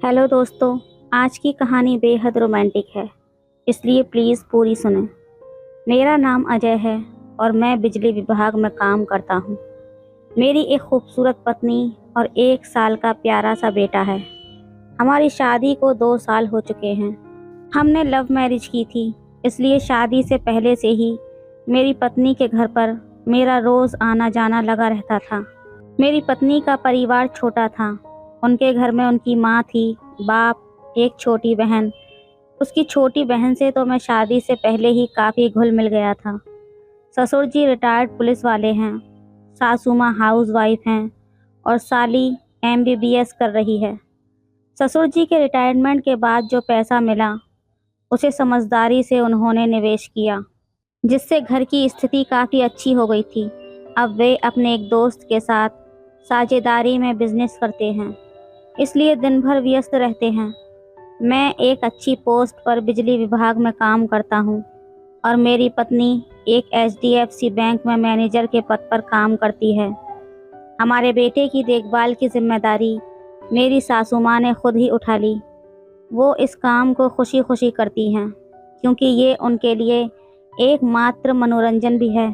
Hello दोस्तों। आज की कहानी बेहद रोमांटिक है, इसलिए प्लीज़ पूरी सुनें। मेरा नाम अजय है और मैं बिजली विभाग में काम करता हूँ। मेरी एक खूबसूरत पत्नी और 1 साल का प्यारा सा बेटा है। हमारी शादी को 2 साल हो चुके हैं। हमने लव मैरिज की थी, इसलिए शादी से पहले से ही मेरी पत्नी के घर पर मेरा रोज़ आना जाना लगा रहता था। मेरी पत्नी का परिवार छोटा था। उनके घर में उनकी माँ थी, बाप, एक छोटी बहन। उसकी छोटी बहन से तो मैं शादी से पहले ही काफ़ी घुल मिल गया था। ससुर जी रिटायर्ड पुलिस वाले हैं, सासू माँ हाउस वाइफ हैं और साली एमबीबीएस कर रही है। ससुर जी के रिटायरमेंट के बाद जो पैसा मिला उसे समझदारी से उन्होंने निवेश किया, जिससे घर की स्थिति काफ़ी अच्छी हो गई थी। अब वे अपने एक दोस्त के साथ साझेदारी में बिजनेस करते हैं, इसलिए दिन भर व्यस्त रहते हैं। मैं एक अच्छी पोस्ट पर बिजली विभाग में काम करता हूँ और मेरी पत्नी एक एचडीएफसी बैंक में मैनेजर के पद पर काम करती है। हमारे बेटे की देखभाल की जिम्मेदारी मेरी सासू माँ ने खुद ही उठा ली। वो इस काम को खुशी खुशी करती हैं, क्योंकि ये उनके लिए एकमात्र मनोरंजन भी है।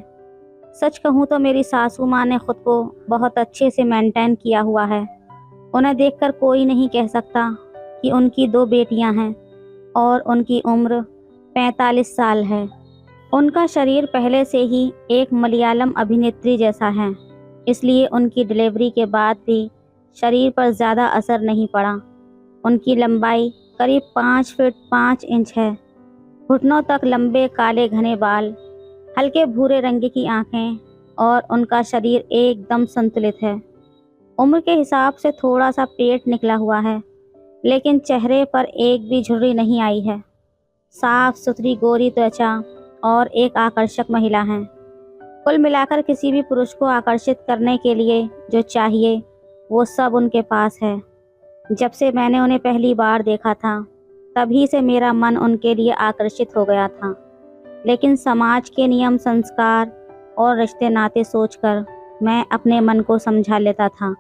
सच कहूँ तो मेरी सासू माँ ने खुद को बहुत अच्छे से मेंटेन किया हुआ है। उन्हें देखकर कोई नहीं कह सकता कि उनकी 2 बेटियां हैं और उनकी उम्र 45 साल है। उनका शरीर पहले से ही एक मलयालम अभिनेत्री जैसा है, इसलिए उनकी डिलीवरी के बाद भी शरीर पर ज़्यादा असर नहीं पड़ा। उनकी लंबाई करीब 5 फीट 5 इंच है। घुटनों तक लंबे काले घने बाल, हल्के भूरे रंग की आंखें और उनका शरीर एकदम संतुलित है। उम्र के हिसाब से थोड़ा सा पेट निकला हुआ है, लेकिन चेहरे पर एक भी झुर्री नहीं आई है। साफ सुथरी गोरी त्वचा और एक आकर्षक महिला हैं। कुल मिलाकर किसी भी पुरुष को आकर्षित करने के लिए जो चाहिए वो सब उनके पास है। जब से मैंने उन्हें पहली बार देखा था, तभी से मेरा मन उनके लिए आकर्षित हो गया था। लेकिन समाज के नियम, संस्कार और रिश्ते नाते सोचकर मैं अपने मन को समझा लेता था।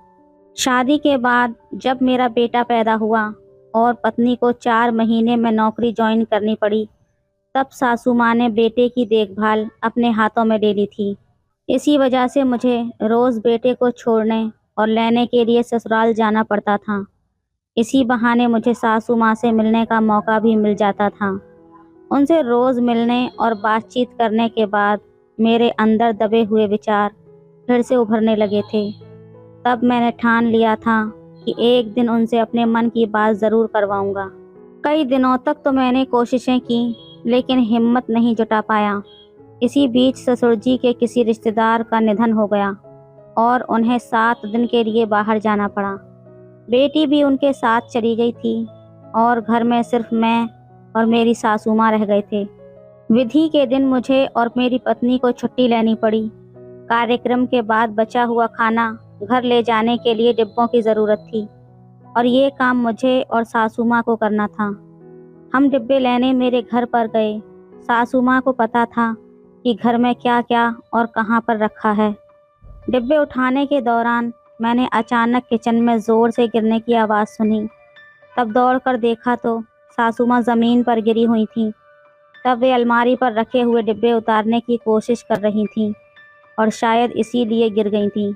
शादी के बाद जब मेरा बेटा पैदा हुआ और पत्नी को 4 महीने में नौकरी ज्वाइन करनी पड़ी, तब सासू माँ ने बेटे की देखभाल अपने हाथों में ले ली थी। इसी वजह से मुझे रोज़ बेटे को छोड़ने और लेने के लिए ससुराल जाना पड़ता था। इसी बहाने मुझे सासू माँ से मिलने का मौका भी मिल जाता था। उनसे रोज़ मिलने और बातचीत करने के बाद मेरे अंदर दबे हुए विचार फिर से उभरने लगे थे। तब मैंने ठान लिया था कि एक दिन उनसे अपने मन की बात ज़रूर करवाऊंगा। कई दिनों तक तो मैंने कोशिशें की, लेकिन हिम्मत नहीं जुटा पाया। इसी बीच ससुर जी के किसी रिश्तेदार का निधन हो गया और उन्हें 7 दिन के लिए बाहर जाना पड़ा। बेटी भी उनके साथ चली गई थी और घर में सिर्फ मैं और मेरी सासू माँ रह गए थे। विधि के दिन मुझे और मेरी पत्नी को छुट्टी लेनी पड़ी। कार्यक्रम के बाद बचा हुआ खाना घर ले जाने के लिए डिब्बों की ज़रूरत थी और ये काम मुझे और सासू माँ को करना था। हम डिब्बे लेने मेरे घर पर गए। सासू माँ को पता था कि घर में क्या क्या और कहाँ पर रखा है। डिब्बे उठाने के दौरान मैंने अचानक किचन में ज़ोर से गिरने की आवाज़ सुनी। तब दौड़कर देखा तो सासू माँ ज़मीन पर गिरी हुई थीं। तब वे अलमारी पर रखे हुए डिब्बे उतारने की कोशिश कर रही थीं और शायद इसीलिए गिर गई थीं।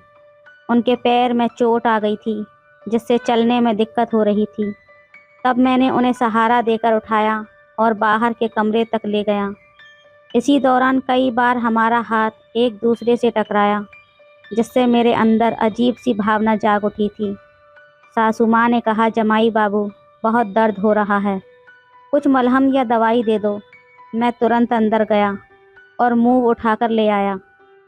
उनके पैर में चोट आ गई थी, जिससे चलने में दिक्कत हो रही थी। तब मैंने उन्हें सहारा देकर उठाया और बाहर के कमरे तक ले गया। इसी दौरान कई बार हमारा हाथ एक दूसरे से टकराया, जिससे मेरे अंदर अजीब सी भावना जाग उठी थी। सासू माँ ने कहा, जमाई बाबू, बहुत दर्द हो रहा है, कुछ मलहम या दवाई दे दो। मैं तुरंत अंदर गया और मुंह उठाकर ले आया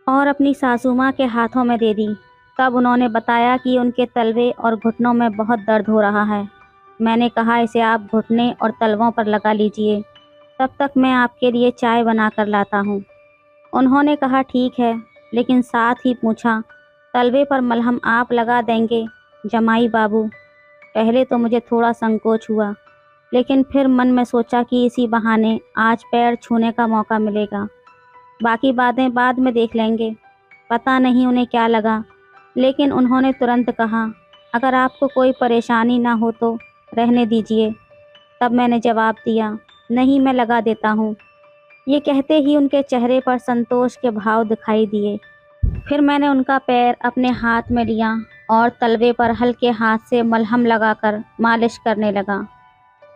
और अपनी सासू माँ के हाथों में दे दी। तब उन्होंने बताया कि उनके तलवे और घुटनों में बहुत दर्द हो रहा है। मैंने कहा, इसे आप घुटने और तलवों पर लगा लीजिए, तब तक मैं आपके लिए चाय बना कर लाता हूँ। उन्होंने कहा, ठीक है, लेकिन साथ ही पूछा, तलवे पर मलहम आप लगा देंगे जमाई बाबू? पहले तो मुझे थोड़ा संकोच हुआ, लेकिन फिर मन में सोचा कि इसी बहाने आज पैर छूने का मौका मिलेगा। बाकी बातें बाद में देख लेंगे। पता नहीं उन्हें क्या लगा, लेकिन उन्होंने तुरंत कहा, अगर आपको कोई परेशानी ना हो तो رہنے دیجیے۔ تب میں نے جواب دیا، نہیں میں لگا دیتا ہوں۔ یہ کہتے ہی ان کے چہرے پر سنتوش کے بھاؤ دکھائی دیے۔ پھر میں نے ان کا پیر اپنے ہاتھ میں لیا اور تلوے پر ہلکے ہاتھ سے ملہم لگا کر مالش کرنے لگا۔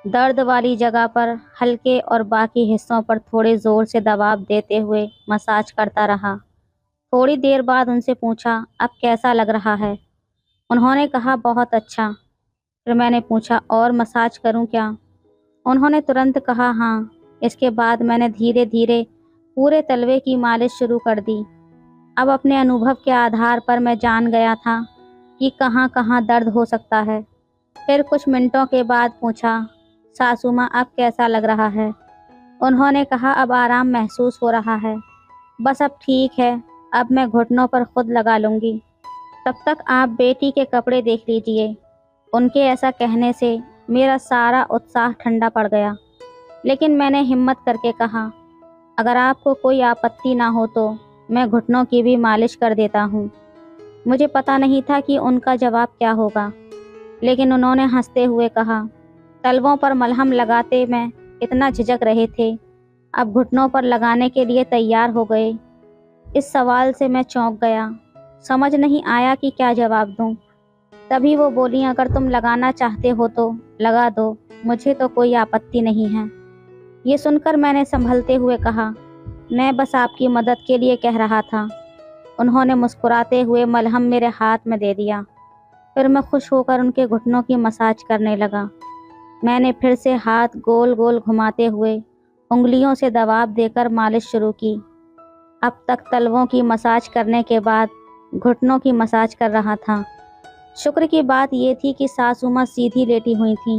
درد والی جگہ پر ہلکے اور باقی حصوں پر تھوڑے زور سے دباؤ دیتے ہوئے مساج کرتا رہا۔ تھوڑی دیر بعد ان سے پوچھا، اب کیسا لگ رہا ہے؟ انہوں نے کہا، بہت اچھا۔ پھر میں نے پوچھا، اور مساج کروں کیا؟ انہوں نے ترنت کہا، ہاں۔ اس کے بعد میں نے دھیرے دھیرے پورے تلوے کی مالش شروع کر دی۔ اب اپنے انوبھو کے آدھار پر میں جان گیا تھا کہ کہاں کہاں درد ہو سکتا ہے۔ پھر کچھ منٹوں کے بعد پوچھا، ساسو ماں اب کیسا لگ رہا ہے؟ انہوں نے کہا، اب آرام محسوس ہو رہا ہے، بس اب ٹھیک ہے، اب میں گھٹنوں پر خود لگا لوں گی۔ تب تک آپ بیٹی کے کپڑے دیکھ لیجئے۔ ان کے ایسا کہنے سے میرا سارا اتساہ ٹھنڈا پڑ گیا، لیکن میں نے ہمت کر کے کہا، اگر آپ کو کوئی آپتی نہ ہو تو میں گھٹنوں کی بھی مالش کر دیتا ہوں۔ مجھے پتہ نہیں تھا کہ ان کا جواب کیا ہوگا، لیکن انہوں نے ہنستے ہوئے کہا، تلووں پر ملہم لگاتے میں اتنا جھجک رہے تھے، اب گھٹنوں پر لگانے کے لیے تیار ہو گئے۔ اس سوال سے میں چونک گیا، سمجھ نہیں آیا کہ کیا جواب دوں۔ تبھی وہ بولی، اگر تم لگانا چاہتے ہو تو لگا دو، مجھے تو کوئی آپتی نہیں ہے۔ یہ سن کر میں نے سنبھلتے ہوئے کہا، میں بس آپ کی مدد کے لیے کہہ رہا تھا۔ انہوں نے مسکراتے ہوئے ملہم میرے ہاتھ میں دے دیا۔ پھر میں خوش ہو کر ان کے گھٹنوں کی مساج کرنے لگا۔ میں نے پھر سے ہاتھ گول گول گھماتے ہوئے انگلیوں سے دباؤ دے کر مالش شروع کی۔ اب تک تلووں کی مساج کرنے کے بعد گھٹنوں کی مساج کر رہا تھا۔ شکر کی بات یہ تھی کہ ساسو ماں سیدھی لیٹی ہوئی تھیں،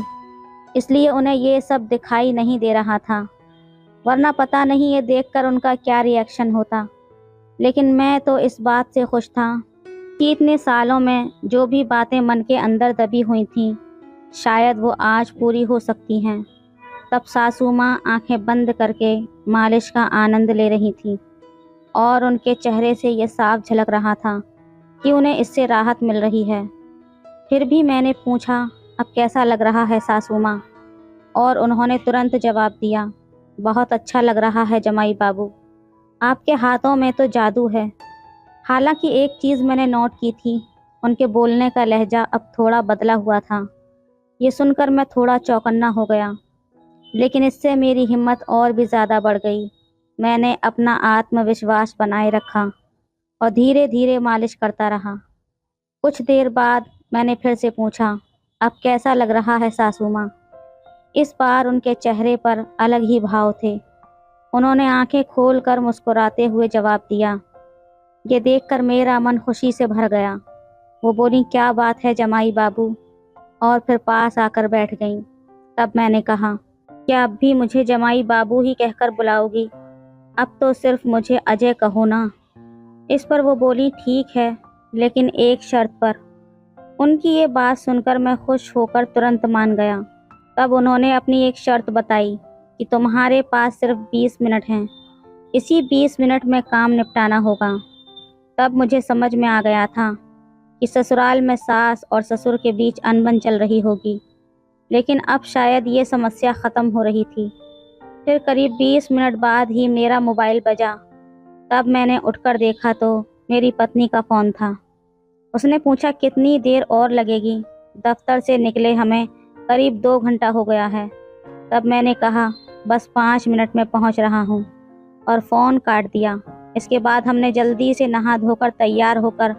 اس لیے انہیں یہ سب دکھائی نہیں دے رہا تھا، ورنہ پتہ نہیں یہ دیکھ کر ان کا کیا ری ایکشن ہوتا۔ لیکن میں تو اس بات سے خوش تھا کہ اتنے سالوں میں جو بھی باتیں من کے اندر دبی ہوئی تھیں، شاید وہ آج پوری ہو سکتی ہیں۔ تب ساسو ماں آنکھیں بند کر کے مالش کا آنند لے رہی تھیں، اور ان کے چہرے سے یہ صاف جھلک رہا تھا کہ انہیں اس سے راحت مل رہی ہے۔ پھر بھی میں نے پوچھا، اب کیسا لگ رہا ہے ساسو ماں؟ اور انہوں نے ترنت جواب دیا، بہت اچھا لگ رہا ہے جمائی بابو، آپ کے ہاتھوں میں تو جادو ہے۔ حالانکہ ایک چیز میں نے نوٹ کی تھی، ان کے بولنے کا لہجہ اب تھوڑا بدلا ہوا تھا۔ یہ سن کر میں تھوڑا چوکنا ہو گیا، لیکن اس سے میری ہمت اور بھی زیادہ بڑھ گئی۔ میں نے اپنا آتم وشواس بنائے رکھا اور دھیرے دھیرے مالش کرتا رہا۔ کچھ دیر بعد میں نے پھر سے پوچھا، اب کیسا لگ رہا ہے ساسو ماں؟ اس بار ان کے چہرے پر الگ ہی بھاؤ تھے۔ انہوں نے آنکھیں کھول کر مسکراتے ہوئے جواب دیا۔ یہ دیکھ کر میرا من خوشی سے بھر گیا۔ وہ بولی، کیا بات ہے جمائی بابو، اور پھر پاس آ کر بیٹھ گئیں۔ تب میں نے کہا، کیا اب بھی مجھے جمائی بابو ہی کہہ کر بلاؤ گی؟ اب تو صرف مجھے اجے کہو نا۔ اس پر وہ بولی، ٹھیک ہے، لیکن ایک شرط پر۔ ان کی یہ بات سن کر میں خوش ہو کر ترنت مان گیا۔ تب انہوں نے اپنی ایک شرط بتائی کہ تمہارے پاس صرف 20 منٹ ہیں، اسی 20 منٹ میں کام نپٹانا ہوگا۔ تب مجھے سمجھ میں آ گیا تھا کہ سسرال میں ساس اور سسر کے بیچ انبن چل رہی ہوگی، لیکن اب شاید یہ سمسیا ختم ہو رہی تھی۔ پھر قریب 20 منٹ بعد ہی میرا موبائل بجا۔ تب میں نے اٹھ کر دیکھا تو میری پتنی کا فون تھا۔ اس نے پوچھا، کتنی دیر اور لگے گی؟ دفتر سے نکلے ہمیں قریب 2 گھنٹہ ہو گیا ہے۔ تب میں نے کہا، بس 5 منٹ میں پہنچ رہا ہوں، اور فون کاٹ دیا۔ اس کے بعد ہم نے جلدی سے نہا دھو کر تیار ہو کر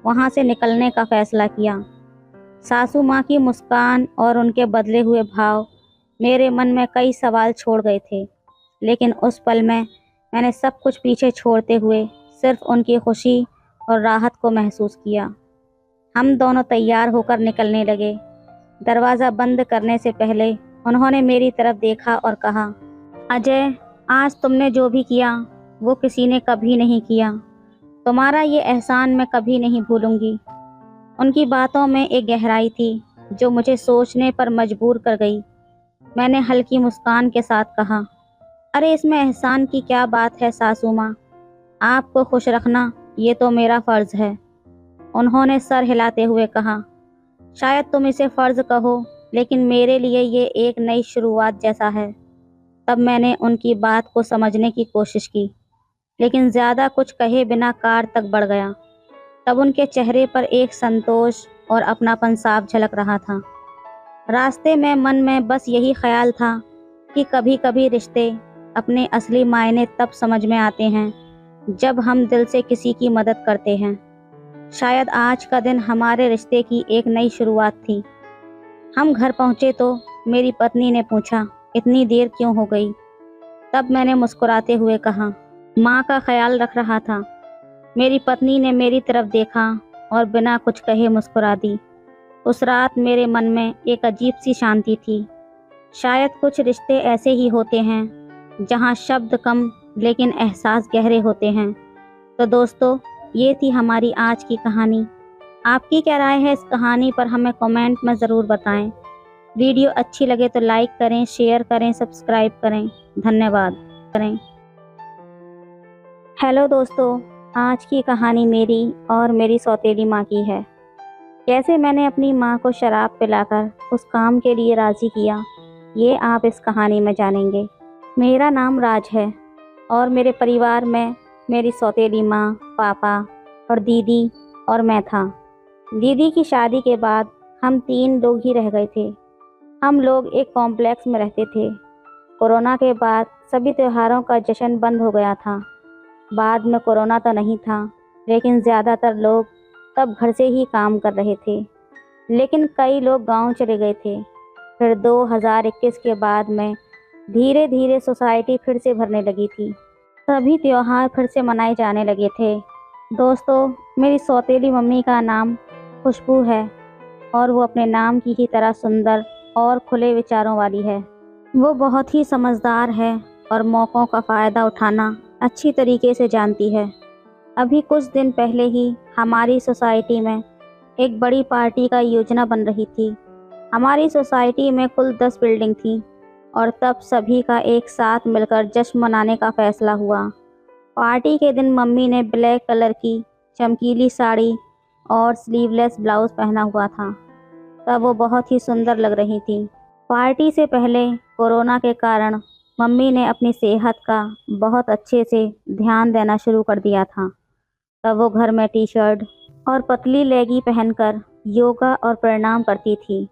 وہاں سے نکلنے کا فیصلہ کیا۔ ساسو ماں کی مسکان اور ان کے بدلے ہوئے بھاؤ میرے من میں کئی سوال چھوڑ گئے تھے، لیکن اس پل میں نے سب کچھ پیچھے چھوڑتے ہوئے صرف ان کی خوشی اور راحت کو محسوس کیا۔ ہم دونوں تیار ہو کر نکلنے لگے۔ دروازہ بند کرنے سے پہلے انہوں نے میری طرف دیکھا اور کہا، اجے، آج تم نے جو بھی کیا وہ کسی نے کبھی نہیں کیا۔ تمہارا یہ احسان میں کبھی نہیں بھولوں گی۔ ان کی باتوں میں ایک گہرائی تھی جو مجھے سوچنے پر مجبور کر گئی۔ میں نے ہلکی مسکان کے ساتھ کہا، ارے اس میں احسان کی کیا بات ہے ساسو ماں، آپ کو خوش رکھنا یہ تو میرا فرض ہے۔ انہوں نے سر ہلاتے ہوئے کہا، شاید تم اسے فرض کہو، लेकिन मेरे लिए ये एक नई शुरुआत जैसा है। तब मैंने उनकी बात को समझने की कोशिश की, लेकिन ज़्यादा कुछ कहे बिना कार तक बढ़ गया। तब उनके चेहरे पर एक संतोष और अपनापन साफ झलक रहा था। रास्ते में मन में बस यही ख्याल था कि कभी कभी रिश्ते अपने असली मायने तब समझ में आते हैं जब हम दिल से किसी की मदद करते हैं। शायद आज का दिन हमारे रिश्ते की एक नई शुरुआत थी। हम घर पहुंचे तो मेरी पत्नी ने पूछा, इतनी देर क्यों हो गई? तब मैंने मुस्कुराते हुए कहा, माँ का ख्याल रख रहा था। मेरी पत्नी ने मेरी तरफ देखा और बिना कुछ कहे मुस्कुरा दी। उस रात मेरे मन में एक अजीब सी शांति थी। शायद कुछ रिश्ते ऐसे ही होते हैं जहाँ शब्द कम लेकिन एहसास गहरे होते हैं। तो दोस्तों, ये थी हमारी आज की कहानी। आपकी क्या राय है इस कहानी पर हमें कमेंट में ज़रूर बताएं। वीडियो अच्छी लगे तो लाइक करें, शेयर करें, सब्सक्राइब करें। धन्यवाद करें। हेलो दोस्तों, आज की कहानी मेरी और मेरी सौतेली माँ की है। कैसे मैंने अपनी माँ को शराब पिलाकर उस काम के लिए राज़ी किया, ये आप इस कहानी में जानेंगे। मेरा नाम राज है और मेरे परिवार में मेरी सौतेली माँ, पापा और दीदी और मैं था। दीदी की शादी के बाद हम 3 लोग ही रह गए थे। हम लोग एक कॉम्प्लेक्स में रहते थे। कोरोना के बाद सभी त्योहारों का जश्न बंद हो गया था। बाद में कोरोना तो नहीं था, लेकिन ज़्यादातर लोग तब घर से ही काम कर रहे थे। लेकिन कई लोग गांव चले गए थे। फिर 2021 के बाद में धीरे धीरे सोसाइटी फिर से भरने लगी थी। सभी त्योहार फिर से मनाए जाने लगे थे। दोस्तों, मेरी सौतेली मम्मी का नाम खुशबू है और वो अपने नाम की ही तरह सुंदर और खुले विचारों वाली है। वो बहुत ही समझदार है और मौक़ों का फ़ायदा उठाना अच्छी तरीके से जानती है। अभी कुछ दिन पहले ही हमारी सोसाइटी में एक बड़ी पार्टी का योजना बन रही थी। हमारी सोसाइटी में कुल 10 बिल्डिंग थी और तब सभी का एक साथ मिलकर जश्न मनाने का फ़ैसला हुआ। पार्टी के दिन मम्मी ने ब्लैक कलर की चमकीली साड़ी और स्लीवलेस ब्लाउज़ पहना हुआ था। तब वो बहुत ही सुंदर लग रही थी। पार्टी से पहले कोरोना के कारण मम्मी ने अपनी सेहत का बहुत अच्छे से ध्यान देना शुरू कर दिया था। तब वो घर में टी-शर्ट और पतली लेगी पहनकर योगा और प्राणायाम करती थी।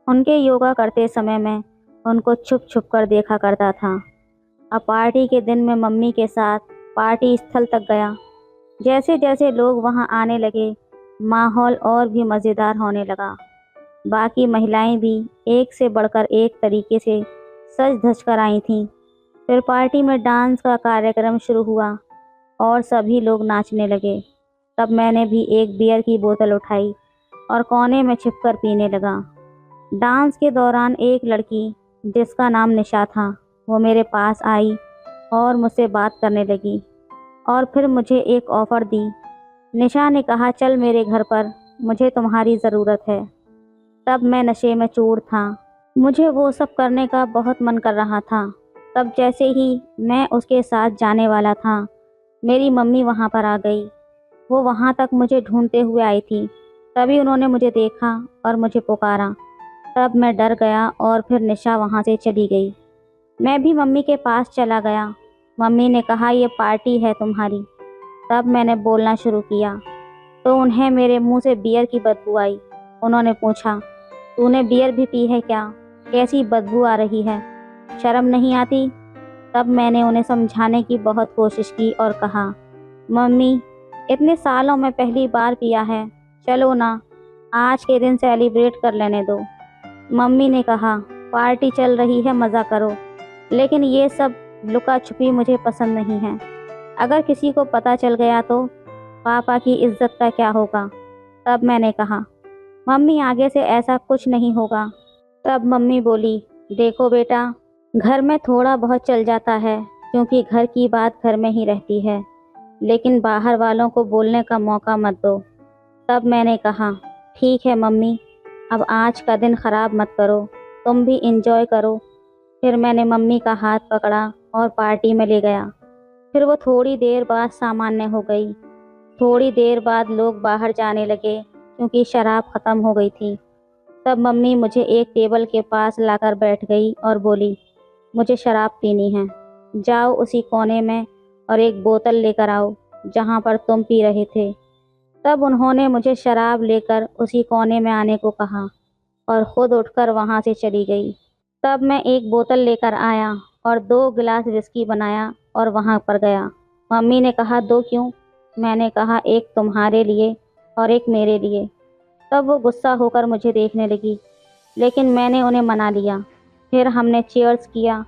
उनके योगा करते समय में उनको छुप छुप कर देखा करता था। अब पार्टी के दिन में मम्मी के साथ पार्टी स्थल तक गया। जैसे जैसे लोग वहां आने लगे, माहौल और भी मज़ेदार होने लगा। बाकी महिलाएं भी एक से बढ़कर एक तरीके से सज धज कर आई थीं। फिर पार्टी में डांस का कार्यक्रम शुरू हुआ और सभी लोग नाचने लगे। तब मैंने भी एक बियर की बोतल उठाई और कोने में छिपकर पीने लगा। डांस के दौरान एक लड़की जिसका नाम निशा था, वो मेरे पास आई और मुझसे बात करने लगी और फिर मुझे एक ऑफ़र दी। निशा ने कहा, चल मेरे घर पर, मुझे तुम्हारी ज़रूरत है। तब मैं नशे में चूर था। मुझे वो सब करने का बहुत मन कर रहा था। तब जैसे ही मैं उसके साथ जाने वाला था, मेरी मम्मी वहाँ पर आ गई। वो वहाँ तक मुझे ढूंढते हुए आई थी। तभी उन्होंने मुझे देखा और मुझे पुकारा। तब मैं डर गया और फिर निशा वहाँ से चली गई। मैं भी मम्मी के पास चला गया। मम्मी ने कहा, ये पार्टी है तुम्हारी। तब मैंने बोलना शुरू किया तो उन्हें मेरे मुंह से बियर की बदबू आई। उन्होंने पूछा, तूने बियर भी पी है क्या? कैसी बदबू आ रही है, शर्म नहीं आती? तब मैंने उन्हें समझाने की बहुत कोशिश की और कहा, मम्मी, इतने सालों में पहली बार पिया है, चलो ना, आज के दिन सेलिब्रेट कर लेने दो। मम्मी ने कहा, पार्टी चल रही है, मज़ा करो, लेकिन ये सब लुका छुपी मुझे पसंद नहीं है। अगर किसी को पता चल गया तो पापा की इज्जत का क्या होगा? तब मैंने कहा, मम्मी, आगे से ऐसा कुछ नहीं होगा। तब मम्मी बोली, देखो बेटा, घर में थोड़ा बहुत चल जाता है क्योंकि घर की बात घर में ही रहती है, लेकिन बाहर वालों को बोलने का मौका मत दो। तब मैंने कहा, ठीक है मम्मी, अब आज का दिन ख़राब मत करो, तुम भी इंजॉय करो। फिर मैंने मम्मी का हाथ पकड़ा और पार्टी में ले गया। फिर वो थोड़ी देर बाद सामान्य हो गई। थोड़ी देर बाद लोग बाहर जाने लगे क्योंकि शराब ख़त्म हो गई थी। तब मम्मी मुझे एक टेबल के पास लाकर बैठ गई और बोली, मुझे शराब पीनी है, जाओ उसी कोने में और एक बोतल लेकर आओ जहाँ पर तुम पी रहे थे। तब उन्होंने मुझे शराब लेकर उसी कोने में आने को कहा और ख़ुद उठकर वहाँ से चली गई। तब मैं एक बोतल लेकर आया और 2 गिलास विस्की बनाया और वहाँ पर गया। मम्मी ने कहा, 2 क्यों? मैंने कहा, एक तुम्हारे लिए और एक मेरे लिए। तब वो गुस्सा होकर मुझे देखने लगी, लेकिन मैंने उन्हें मना लिया। फिर हमने चीयर्स किया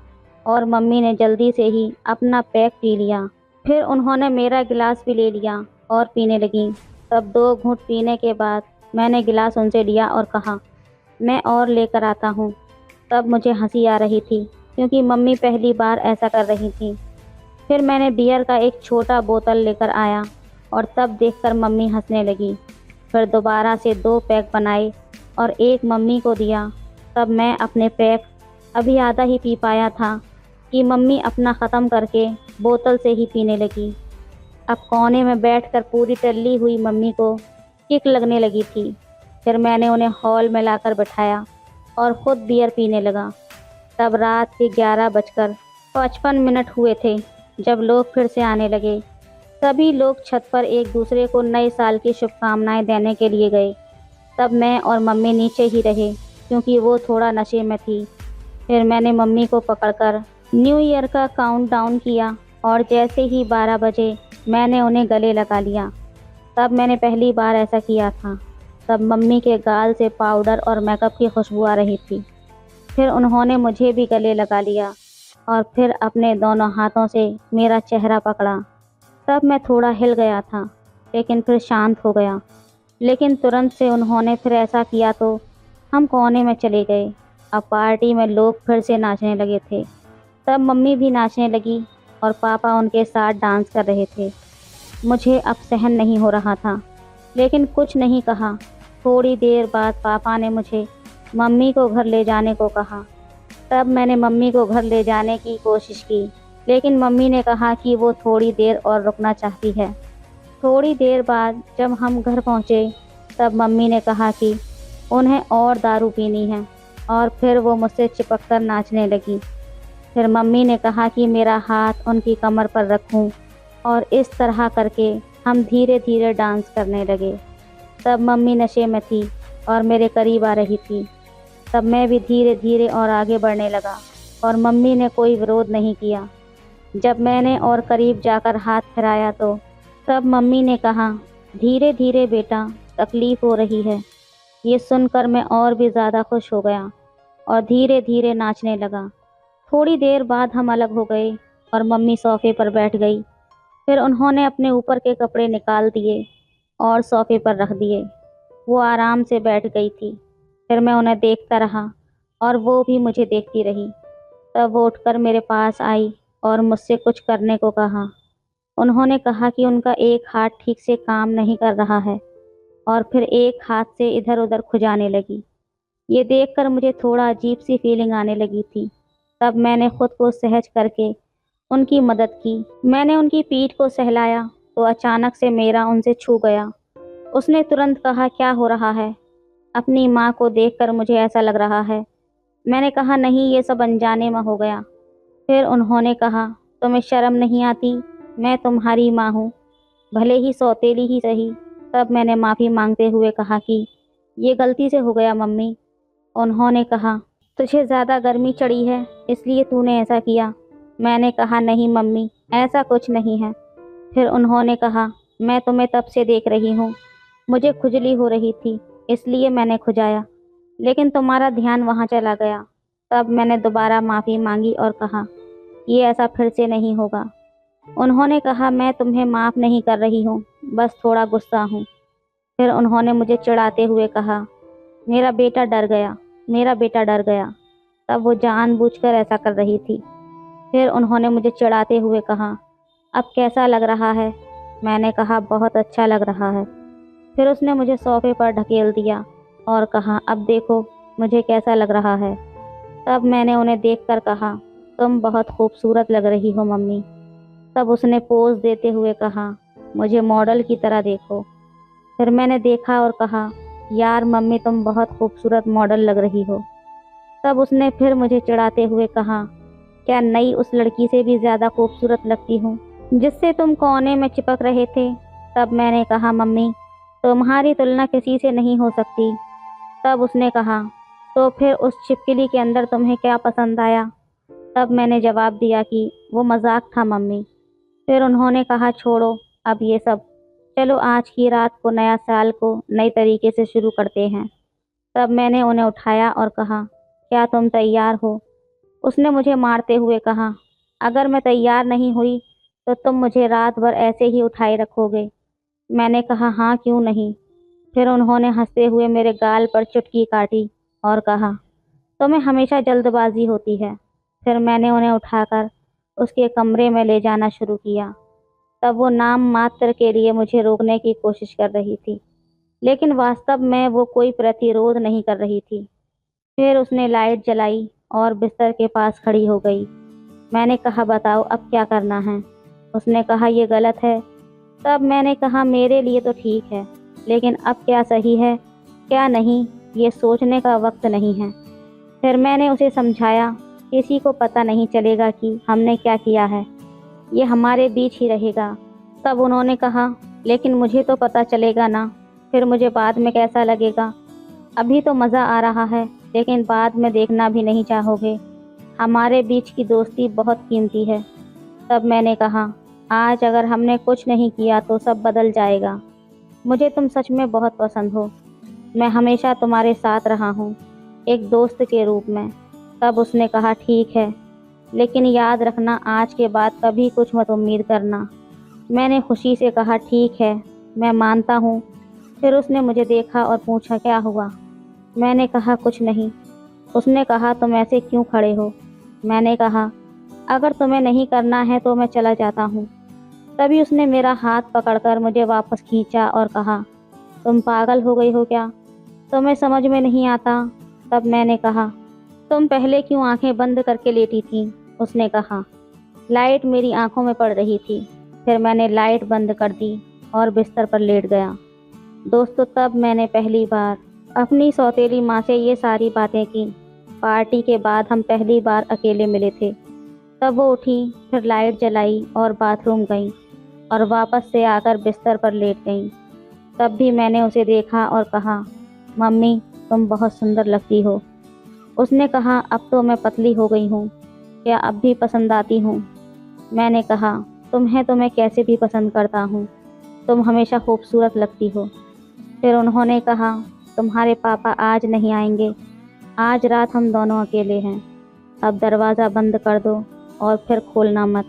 और मम्मी ने जल्दी से ही अपना पैक पी लिया। फिर उन्होंने मेरा गिलास भी ले लिया और पीने लगी। तब 2 घूंट पीने के बाद मैंने गिलास उनसे लिया और कहा, मैं और लेकर आता हूँ। तब मुझे हंसी आ रही थी क्योंकि मम्मी पहली बार ऐसा कर रही थी। फिर मैंने बियर का एक छोटा बोतल लेकर आया और तब देखकर मम्मी हंसने लगी। फिर दोबारा से 2 पैक बनाए और एक मम्मी को दिया। तब मैं अपने पैक अभी आधा ही पी पाया था कि मम्मी अपना ख़त्म करके बोतल से ही पीने लगी। अब कोने में बैठकर पूरी टल्ली हुई मम्मी को किक लगने लगी थी। फिर मैंने उन्हें हॉल में लाकर बिठाया और ख़ुद बियर पीने लगा। तब रात के 11:55 हुए थे जब लोग फिर से आने लगे। सभी लोग छत पर एक दूसरे को नए साल की शुभकामनाएं देने के लिए गए। तब मैं और मम्मी नीचे ही रहे क्योंकि वो थोड़ा नशे में थी। फिर मैंने मम्मी को पकड़कर न्यू ईयर का काउंटडाउन किया और जैसे ही 12 बजे मैंने उन्हें गले लगा लिया। तब मैंने पहली बार ऐसा किया था। तब मम्मी के गाल से पाउडर और मेकअप की खुशबू आ रही थी। फिर उन्होंने मुझे भी गले लगा लिया और फिर अपने दोनों हाथों से मेरा चेहरा पकड़ा। तब मैं थोड़ा हिल गया था, लेकिन फिर शांत हो गया। लेकिन तुरंत से उन्होंने फिर ऐसा किया तो हम कोने में चले गए। अब पार्टी में लोग फिर से नाचने लगे थे। तब मम्मी भी नाचने लगी और पापा उनके साथ डांस कर रहे थे। मुझे अब सहन नहीं हो रहा था, लेकिन कुछ नहीं कहा। थोड़ी देर बाद पापा ने मुझे मम्मी को घर ले जाने को कहा। तब मैंने मम्मी को घर ले जाने की कोशिश की, लेकिन मम्मी ने कहा कि वो थोड़ी देर और रुकना चाहती है। थोड़ी देर बाद जब हम घर पहुँचे तब मम्मी ने कहा कि उन्हें और दारू पीनी है और फिर वो मुझसे चिपक कर नाचने लगी। फिर मम्मी ने कहा कि मेरा हाथ उनकी कमर पर रखूं और इस तरह करके हम धीरे धीरे डांस करने लगे। तब मम्मी नशे में थी और मेरे करीब आ रही थी। तब मैं भी धीरे धीरे और आगे बढ़ने लगा और मम्मी ने कोई विरोध नहीं किया। जब मैंने और करीब जाकर हाथ फिराया तो तब मम्मी ने कहा, धीरे धीरे बेटा, तकलीफ़ हो रही है। ये सुनकर मैं और भी ज़्यादा खुश हो गया और धीरे धीरे नाचने लगा। थोड़ी देर बाद हम अलग हो गए और मम्मी सोफ़े पर बैठ गई। फिर उन्होंने अपने ऊपर के कपड़े निकाल दिए और सोफ़े पर रख दिए। वो आराम से बैठ गई थी। फिर मैं उन्हें देखता रहा और वो भी मुझे देखती रही। तब वो उठकर मेरे पास आई और मुझसे कुछ करने को कहा। उन्होंने कहा कि उनका एक हाथ ठीक से काम नहीं कर रहा है और फिर एक हाथ से इधर उधर खुजाने लगी। ये देखकर मुझे थोड़ा अजीब सी फीलिंग आने लगी थी। तब मैंने खुद को सहज करके उनकी मदद की। मैंने उनकी पीठ को सहलाया तो अचानक से मेरा उनसे छू गया। उसने तुरंत कहा, क्या हो रहा है? अपनी माँ को देखकर मुझे ऐसा लग रहा है। मैंने कहा, नहीं, ये सब अनजाने में हो गया। फिर उन्होंने कहा, तुम्हें शर्म नहीं आती? मैं तुम्हारी माँ हूँ, भले ही सौतेली ही सही। तब मैंने माफ़ी मांगते हुए कहा कि ये गलती से हो गया मम्मी। उन्होंने कहा, तुझे ज़्यादा गर्मी चढ़ी है इसलिए तूने ऐसा किया। मैंने कहा, नहीं मम्मी, ऐसा कुछ नहीं है। फिर उन्होंने कहा, मैं तुम्हें तब से देख रही हूँ। मुझे खुजली हो रही थी इसलिए मैंने खुजाया, लेकिन तुम्हारा ध्यान वहाँ चला गया। तब मैंने दोबारा माफ़ी मांगी और कहा, ये ऐसा फिर से नहीं होगा। उन्होंने कहा, मैं तुम्हें माफ़ नहीं कर रही हूँ, बस थोड़ा गुस्सा हूँ। फिर उन्होंने मुझे चिढ़ाते हुए कहा, मेरा बेटा डर गया, मेरा बेटा डर गया। तब वो जानबूझकर ऐसा कर रही थी। फिर उन्होंने मुझे चिढ़ाते हुए कहा, अब कैसा लग रहा है? मैंने कहा, बहुत अच्छा लग रहा है। फिर उसने मुझे सोफ़े पर ढकेल दिया और कहा, अब देखो मुझे कैसा लग रहा है। तब मैंने उन्हें देखकर कहा, तुम बहुत खूबसूरत लग रही हो मम्मी। तब उसने पोज देते हुए कहा, मुझे मॉडल की तरह देखो। फिर मैंने देखा और कहा, यार मम्मी तुम बहुत खूबसूरत मॉडल लग रही हो। तब उसने फिर मुझे चिढ़ाते हुए कहा, क्या नई उस लड़की से भी ज़्यादा खूबसूरत लगती हूँ जिससे तुम कोने में चिपक रहे थे। तब मैंने कहा, मम्मी तुम्हारी तुलना किसी से नहीं हो सकती। तब उसने कहा, तो फिर उस छिपकली के अंदर तुम्हें क्या पसंद आया? तब मैंने जवाब दिया कि वो मजाक था मम्मी। फिर उन्होंने कहा, छोड़ो अब ये सब, चलो आज की रात को, नया साल को नई तरीके से शुरू करते हैं। तब मैंने उन्हें उठाया और कहा, क्या तुम तैयार हो? उसने मुझे मारते हुए कहा, अगर मैं तैयार नहीं हुई तो तुम मुझे रात भर ऐसे ही उठाए रखोगे। मैंने कहा, हाँ क्यों नहीं। फिर उन्होंने हंसते हुए मेरे गाल पर चुटकी काटी और कहा, तुम्हें हमेशा जल्दबाजी होती है। फिर मैंने उन्हें उठाकर उसके कमरे में ले जाना शुरू किया। तब वो नाम मात्र के लिए मुझे रोकने की कोशिश कर रही थी, लेकिन वास्तव में वो कोई प्रतिरोध नहीं कर रही थी। फिर उसने लाइट जलाई और बिस्तर के पास खड़ी हो गई। मैंने कहा, बताओ अब क्या करना है? उसने कहा, ये गलत है। तब मैंने कहा, मेरे लिए तो ठीक है, लेकिन अब क्या सही है क्या नहीं, ये सोचने का वक्त नहीं है। फिर मैंने उसे समझाया, किसी को पता नहीं चलेगा कि हमने क्या किया है, ये हमारे बीच ही रहेगा। तब उन्होंने कहा, लेकिन मुझे तो पता चलेगा ना, फिर मुझे बाद में कैसा लगेगा? अभी तो मज़ा आ रहा है, लेकिन बाद में देखना भी नहीं चाहोगे। हमारे बीच की दोस्ती बहुत कीमती है। तब मैंने कहा, आज अगर हमने कुछ नहीं किया तो सब बदल जाएगा। मुझे तुम सच में बहुत पसंद हो। मैं हमेशा तुम्हारे साथ रहा हूँ, एक दोस्त के रूप में। तब उसने कहा, ठीक है, लेकिन याद रखना आज के बाद कभी कुछ मत उम्मीद करना। मैंने खुशी से कहा, ठीक है, मैं मानता हूँ। फिर उसने मुझे देखा और पूछा, क्या हुआ? मैंने कहा, कुछ नहीं। उसने कहा, तुम ऐसे क्यों खड़े हो? मैंने कहा, अगर तुम्हें नहीं करना है तो मैं चला जाता हूँ। तभी उसने मेरा हाथ पकड़कर मुझे वापस खींचा और कहा, तुम पागल हो गई हो क्या? तुम्हें समझ में नहीं आता? तब मैंने कहा, तुम पहले क्यों आंखें बंद करके लेटी थी? उसने कहा, लाइट मेरी आंखों में पड़ रही थी। फिर मैंने लाइट बंद कर दी और बिस्तर पर लेट गया। दोस्तों, तब मैंने पहली बार अपनी सौतेली माँ से ये सारी बातें की। पार्टी के बाद हम पहली बार अकेले मिले थे। तब वो उठी, फिर लाइट जलाई और बाथरूम गई और वापस से आकर बिस्तर पर लेट गई। तब भी मैंने उसे देखा और कहा, मम्मी तुम बहुत सुंदर लगती हो। उसने कहा, अब तो मैं पतली हो गई हूँ, क्या अब भी पसंद आती हूँ? मैंने कहा, तुम्हें तो मैं कैसे भी पसंद करता हूँ, तुम हमेशा खूबसूरत लगती हो। फिर उन्होंने कहा, तुम्हारे पापा आज नहीं आएंगे, आज रात हम दोनों अकेले हैं। अब दरवाज़ा बंद कर दो और फिर खोलना मत।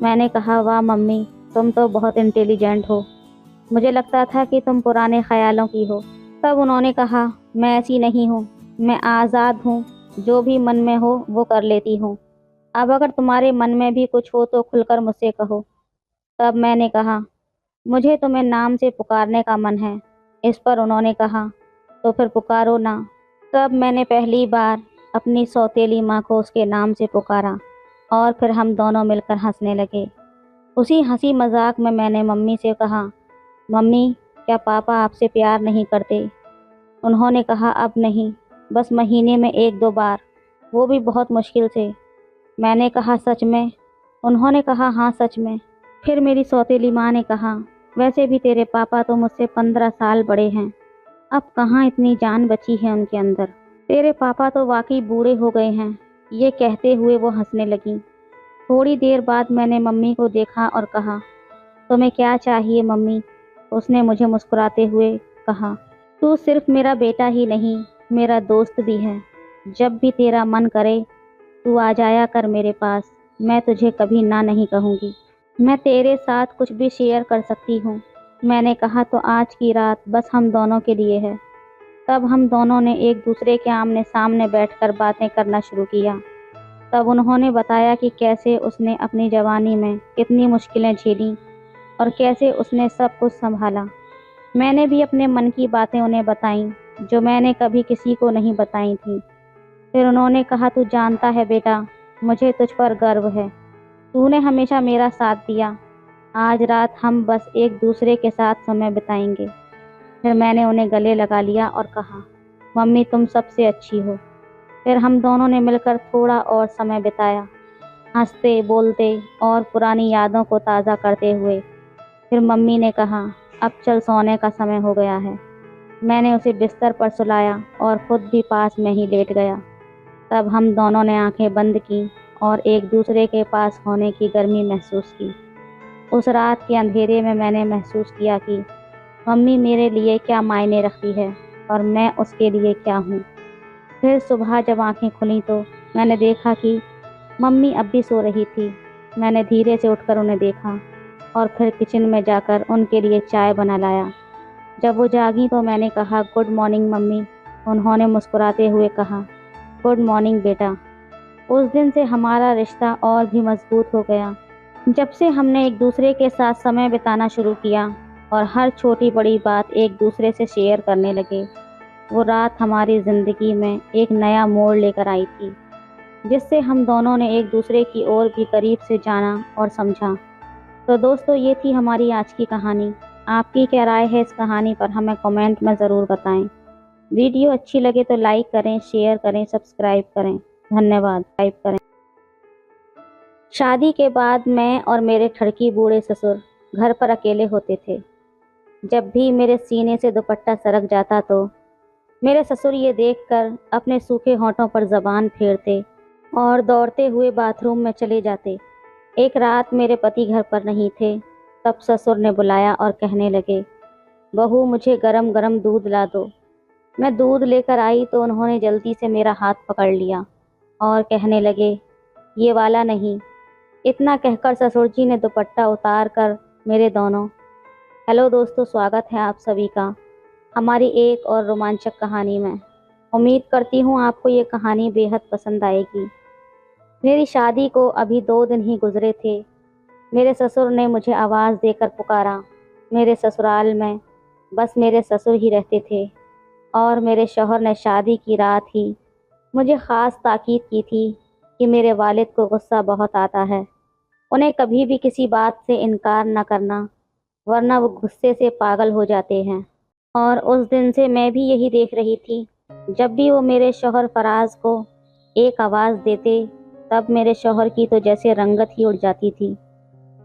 मैंने कहा, वाह मम्मी, तुम तो बहुत इंटेलिजेंट हो, मुझे लगता था कि तुम पुराने ख्यालों की हो। तब उन्होंने कहा, मैं ऐसी नहीं हूँ, मैं आज़ाद हूँ, जो भी मन में हो वो कर लेती हूँ। अब अगर तुम्हारे मन में भी कुछ हो तो खुलकर मुझसे कहो। तब मैंने कहा, मुझे तुम्हें नाम से पुकारने का मन है। इस पर उन्होंने कहा, तो फिर पुकारो ना। तब मैंने पहली बार अपनी सौतेली माँ को उसके नाम से पुकारा और फिर हम दोनों मिलकर हंसने लगे। उसी हंसी मजाक में मैंने मम्मी से कहा, मम्मी क्या पापा आपसे प्यार नहीं करते? उन्होंने कहा, अब नहीं, बस महीने में एक दो बार, वो भी बहुत मुश्किल से। मैंने कहा, सच में? उन्होंने कहा, हाँ सच में। फिर मेरी सौतेली माँ ने कहा, वैसे भी तेरे पापा तो मुझसे 15 साल बड़े हैं, अब कहाँ इतनी जान बची है उनके अंदर। तेरे पापा तो वाकई बूढ़े हो गए हैं। ये कहते हुए वो हंसने लगी। थोड़ी देर बाद मैंने मम्मी को देखा और कहा, तुम्हें क्या चाहिए मम्मी? उसने मुझे मुस्कुराते हुए कहा, तू सिर्फ मेरा बेटा ही नहीं, मेरा दोस्त भी है। जब भी तेरा मन करे तू आ जाया कर मेरे पास, मैं तुझे कभी ना नहीं कहूँगी। मैं तेरे साथ कुछ भी शेयर कर सकती हूँ। मैंने कहा, तो आज की रात बस हम दोनों के लिए है। तब हम दोनों ने एक दूसरे के आमने सामने बैठकर बातें करना शुरू किया। तब उन्होंने बताया कि कैसे उसने अपनी जवानी में कितनी मुश्किलें झेलीं और कैसे उसने सब कुछ संभाला। मैंने भी अपने मन की बातें उन्हें बताईं, जो मैंने कभी किसी को नहीं बताई थी। फिर उन्होंने कहा, तू जानता है बेटा, मुझे तुझ पर गर्व है, तूने हमेशा मेरा साथ दिया। आज रात हम बस एक दूसरे के साथ समय बिताएंगे। پھر میں نے انہیں گلے لگا لیا اور کہا، ممی تم سب سے اچھی ہو۔ پھر ہم دونوں نے مل کر تھوڑا اور سمے بتایا، ہنستے بولتے اور پرانی یادوں کو تازہ کرتے ہوئے۔ پھر ممی نے کہا، اب چل سونے کا سمے ہو گیا ہے۔ میں نے اسے بستر پر سلایا اور خود بھی پاس میں ہی لیٹ گیا۔ تب ہم دونوں نے آنکھیں بند کی اور ایک دوسرے کے پاس ہونے کی گرمی محسوس کی۔ اس رات کے اندھیرے میں نے محسوس کیا کہ ممی میرے لیے کیا معنی رکھتی ہے اور میں اس کے لیے کیا ہوں۔ پھر صبح جب آنکھیں کھلیں تو میں نے دیکھا کہ ممی اب بھی سو رہی تھی۔ میں نے دھیرے سے اٹھ کر انہیں دیکھا اور پھر کچن میں جا کر ان کے لیے چائے بنا لایا۔ جب وہ جاگیں تو میں نے کہا، گڈ مارننگ ممی۔ انہوں نے مسکراتے ہوئے کہا، گڈ مارننگ بیٹا۔ اس دن سے ہمارا رشتہ اور بھی مضبوط ہو گیا۔ جب سے ہم نے ایک دوسرے کے ساتھ سمے بتانا شروع کیا اور ہر چھوٹی بڑی بات ایک دوسرے سے شیئر کرنے لگے، وہ رات ہماری زندگی میں ایک نیا موڑ لے کر آئی تھی، جس سے ہم دونوں نے ایک دوسرے کی اور بھی قریب سے جانا اور سمجھا۔ تو دوستو، یہ تھی ہماری آج کی کہانی۔ آپ کی کیا رائے ہے اس کہانی پر ہمیں کمنٹ میں ضرور بتائیں۔ ویڈیو اچھی لگے تو لائک کریں، شیئر کریں، سبسکرائب کریں۔ دھنیہ واد۔ شادی کے بعد میں اور میرے ٹھڑکی بوڑھے سسر گھر پر اکیلے ہوتے تھے۔ جب بھی میرے سینے سے دوپٹہ سرک جاتا تو میرے سسر یہ دیکھ کر اپنے سوکھے ہونٹوں پر زبان پھیرتے اور دوڑتے ہوئے باتھ روم میں چلے جاتے۔ ایک رات میرے پتی گھر پر نہیں تھے، تب سسر نے بلایا اور کہنے لگے، بہو مجھے گرم گرم دودھ لا دو۔ میں دودھ لے کر آئی تو انہوں نے جلدی سے میرا ہاتھ پکڑ لیا اور کہنے لگے، یہ والا نہیں۔ اتنا کہہ کر سسر جی نے دوپٹہ اتار کر میرے دونوں۔ ہیلو دوستو، سواگت ہے آپ سبھی کا ہماری ایک اور رومانچک کہانی میں۔ امید کرتی ہوں آپ کو یہ کہانی بے حد پسند آئے گی۔ میری شادی کو ابھی 2 دن ہی گزرے تھے۔ میرے سسر نے مجھے آواز دے کر پکارا۔ میرے سسرال میں بس میرے سسر ہی رہتے تھے اور میرے شوہر نے شادی کی رات ہی مجھے خاص تاکید کی تھی کہ میرے والد کو غصہ بہت آتا ہے، انہیں کبھی بھی کسی بات سے انکار نہ کرنا ورنہ وہ غصے سے پاگل ہو جاتے ہیں۔ اور اس دن سے میں بھی یہی دیکھ رہی تھی، جب بھی وہ میرے شوہر فراز کو ایک آواز دیتے تب میرے شوہر کی تو جیسے رنگت ہی اڑ جاتی تھی،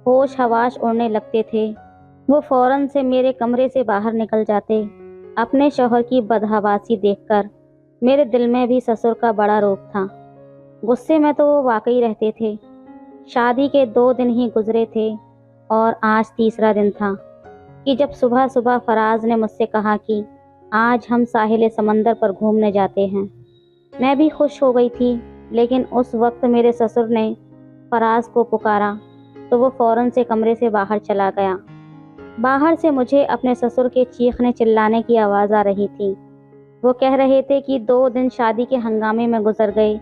ہوش حواس اڑنے لگتے تھے۔ وہ فوراً سے میرے کمرے سے باہر نکل جاتے۔ اپنے شوہر کی بدحواسی دیکھ کر میرے دل میں بھی سسر کا بڑا روب تھا۔ غصے میں تو وہ واقعی رہتے تھے۔ شادی کے 2 دن ہی گزرے تھے اور آج تیسرا دن تھا کہ جب صبح صبح فراز نے مجھ سے کہا کہ آج ہم ساحل سمندر پر گھومنے جاتے ہیں۔ میں بھی خوش ہو گئی تھی، لیکن اس وقت میرے سسر نے فراز کو پکارا تو وہ فوراً سے کمرے سے باہر چلا گیا۔ باہر سے مجھے اپنے سسر کے چیخنے چلانے کی آواز آ رہی تھی۔ وہ کہہ رہے تھے کہ 2 دن شادی کے ہنگامے میں گزر گئے،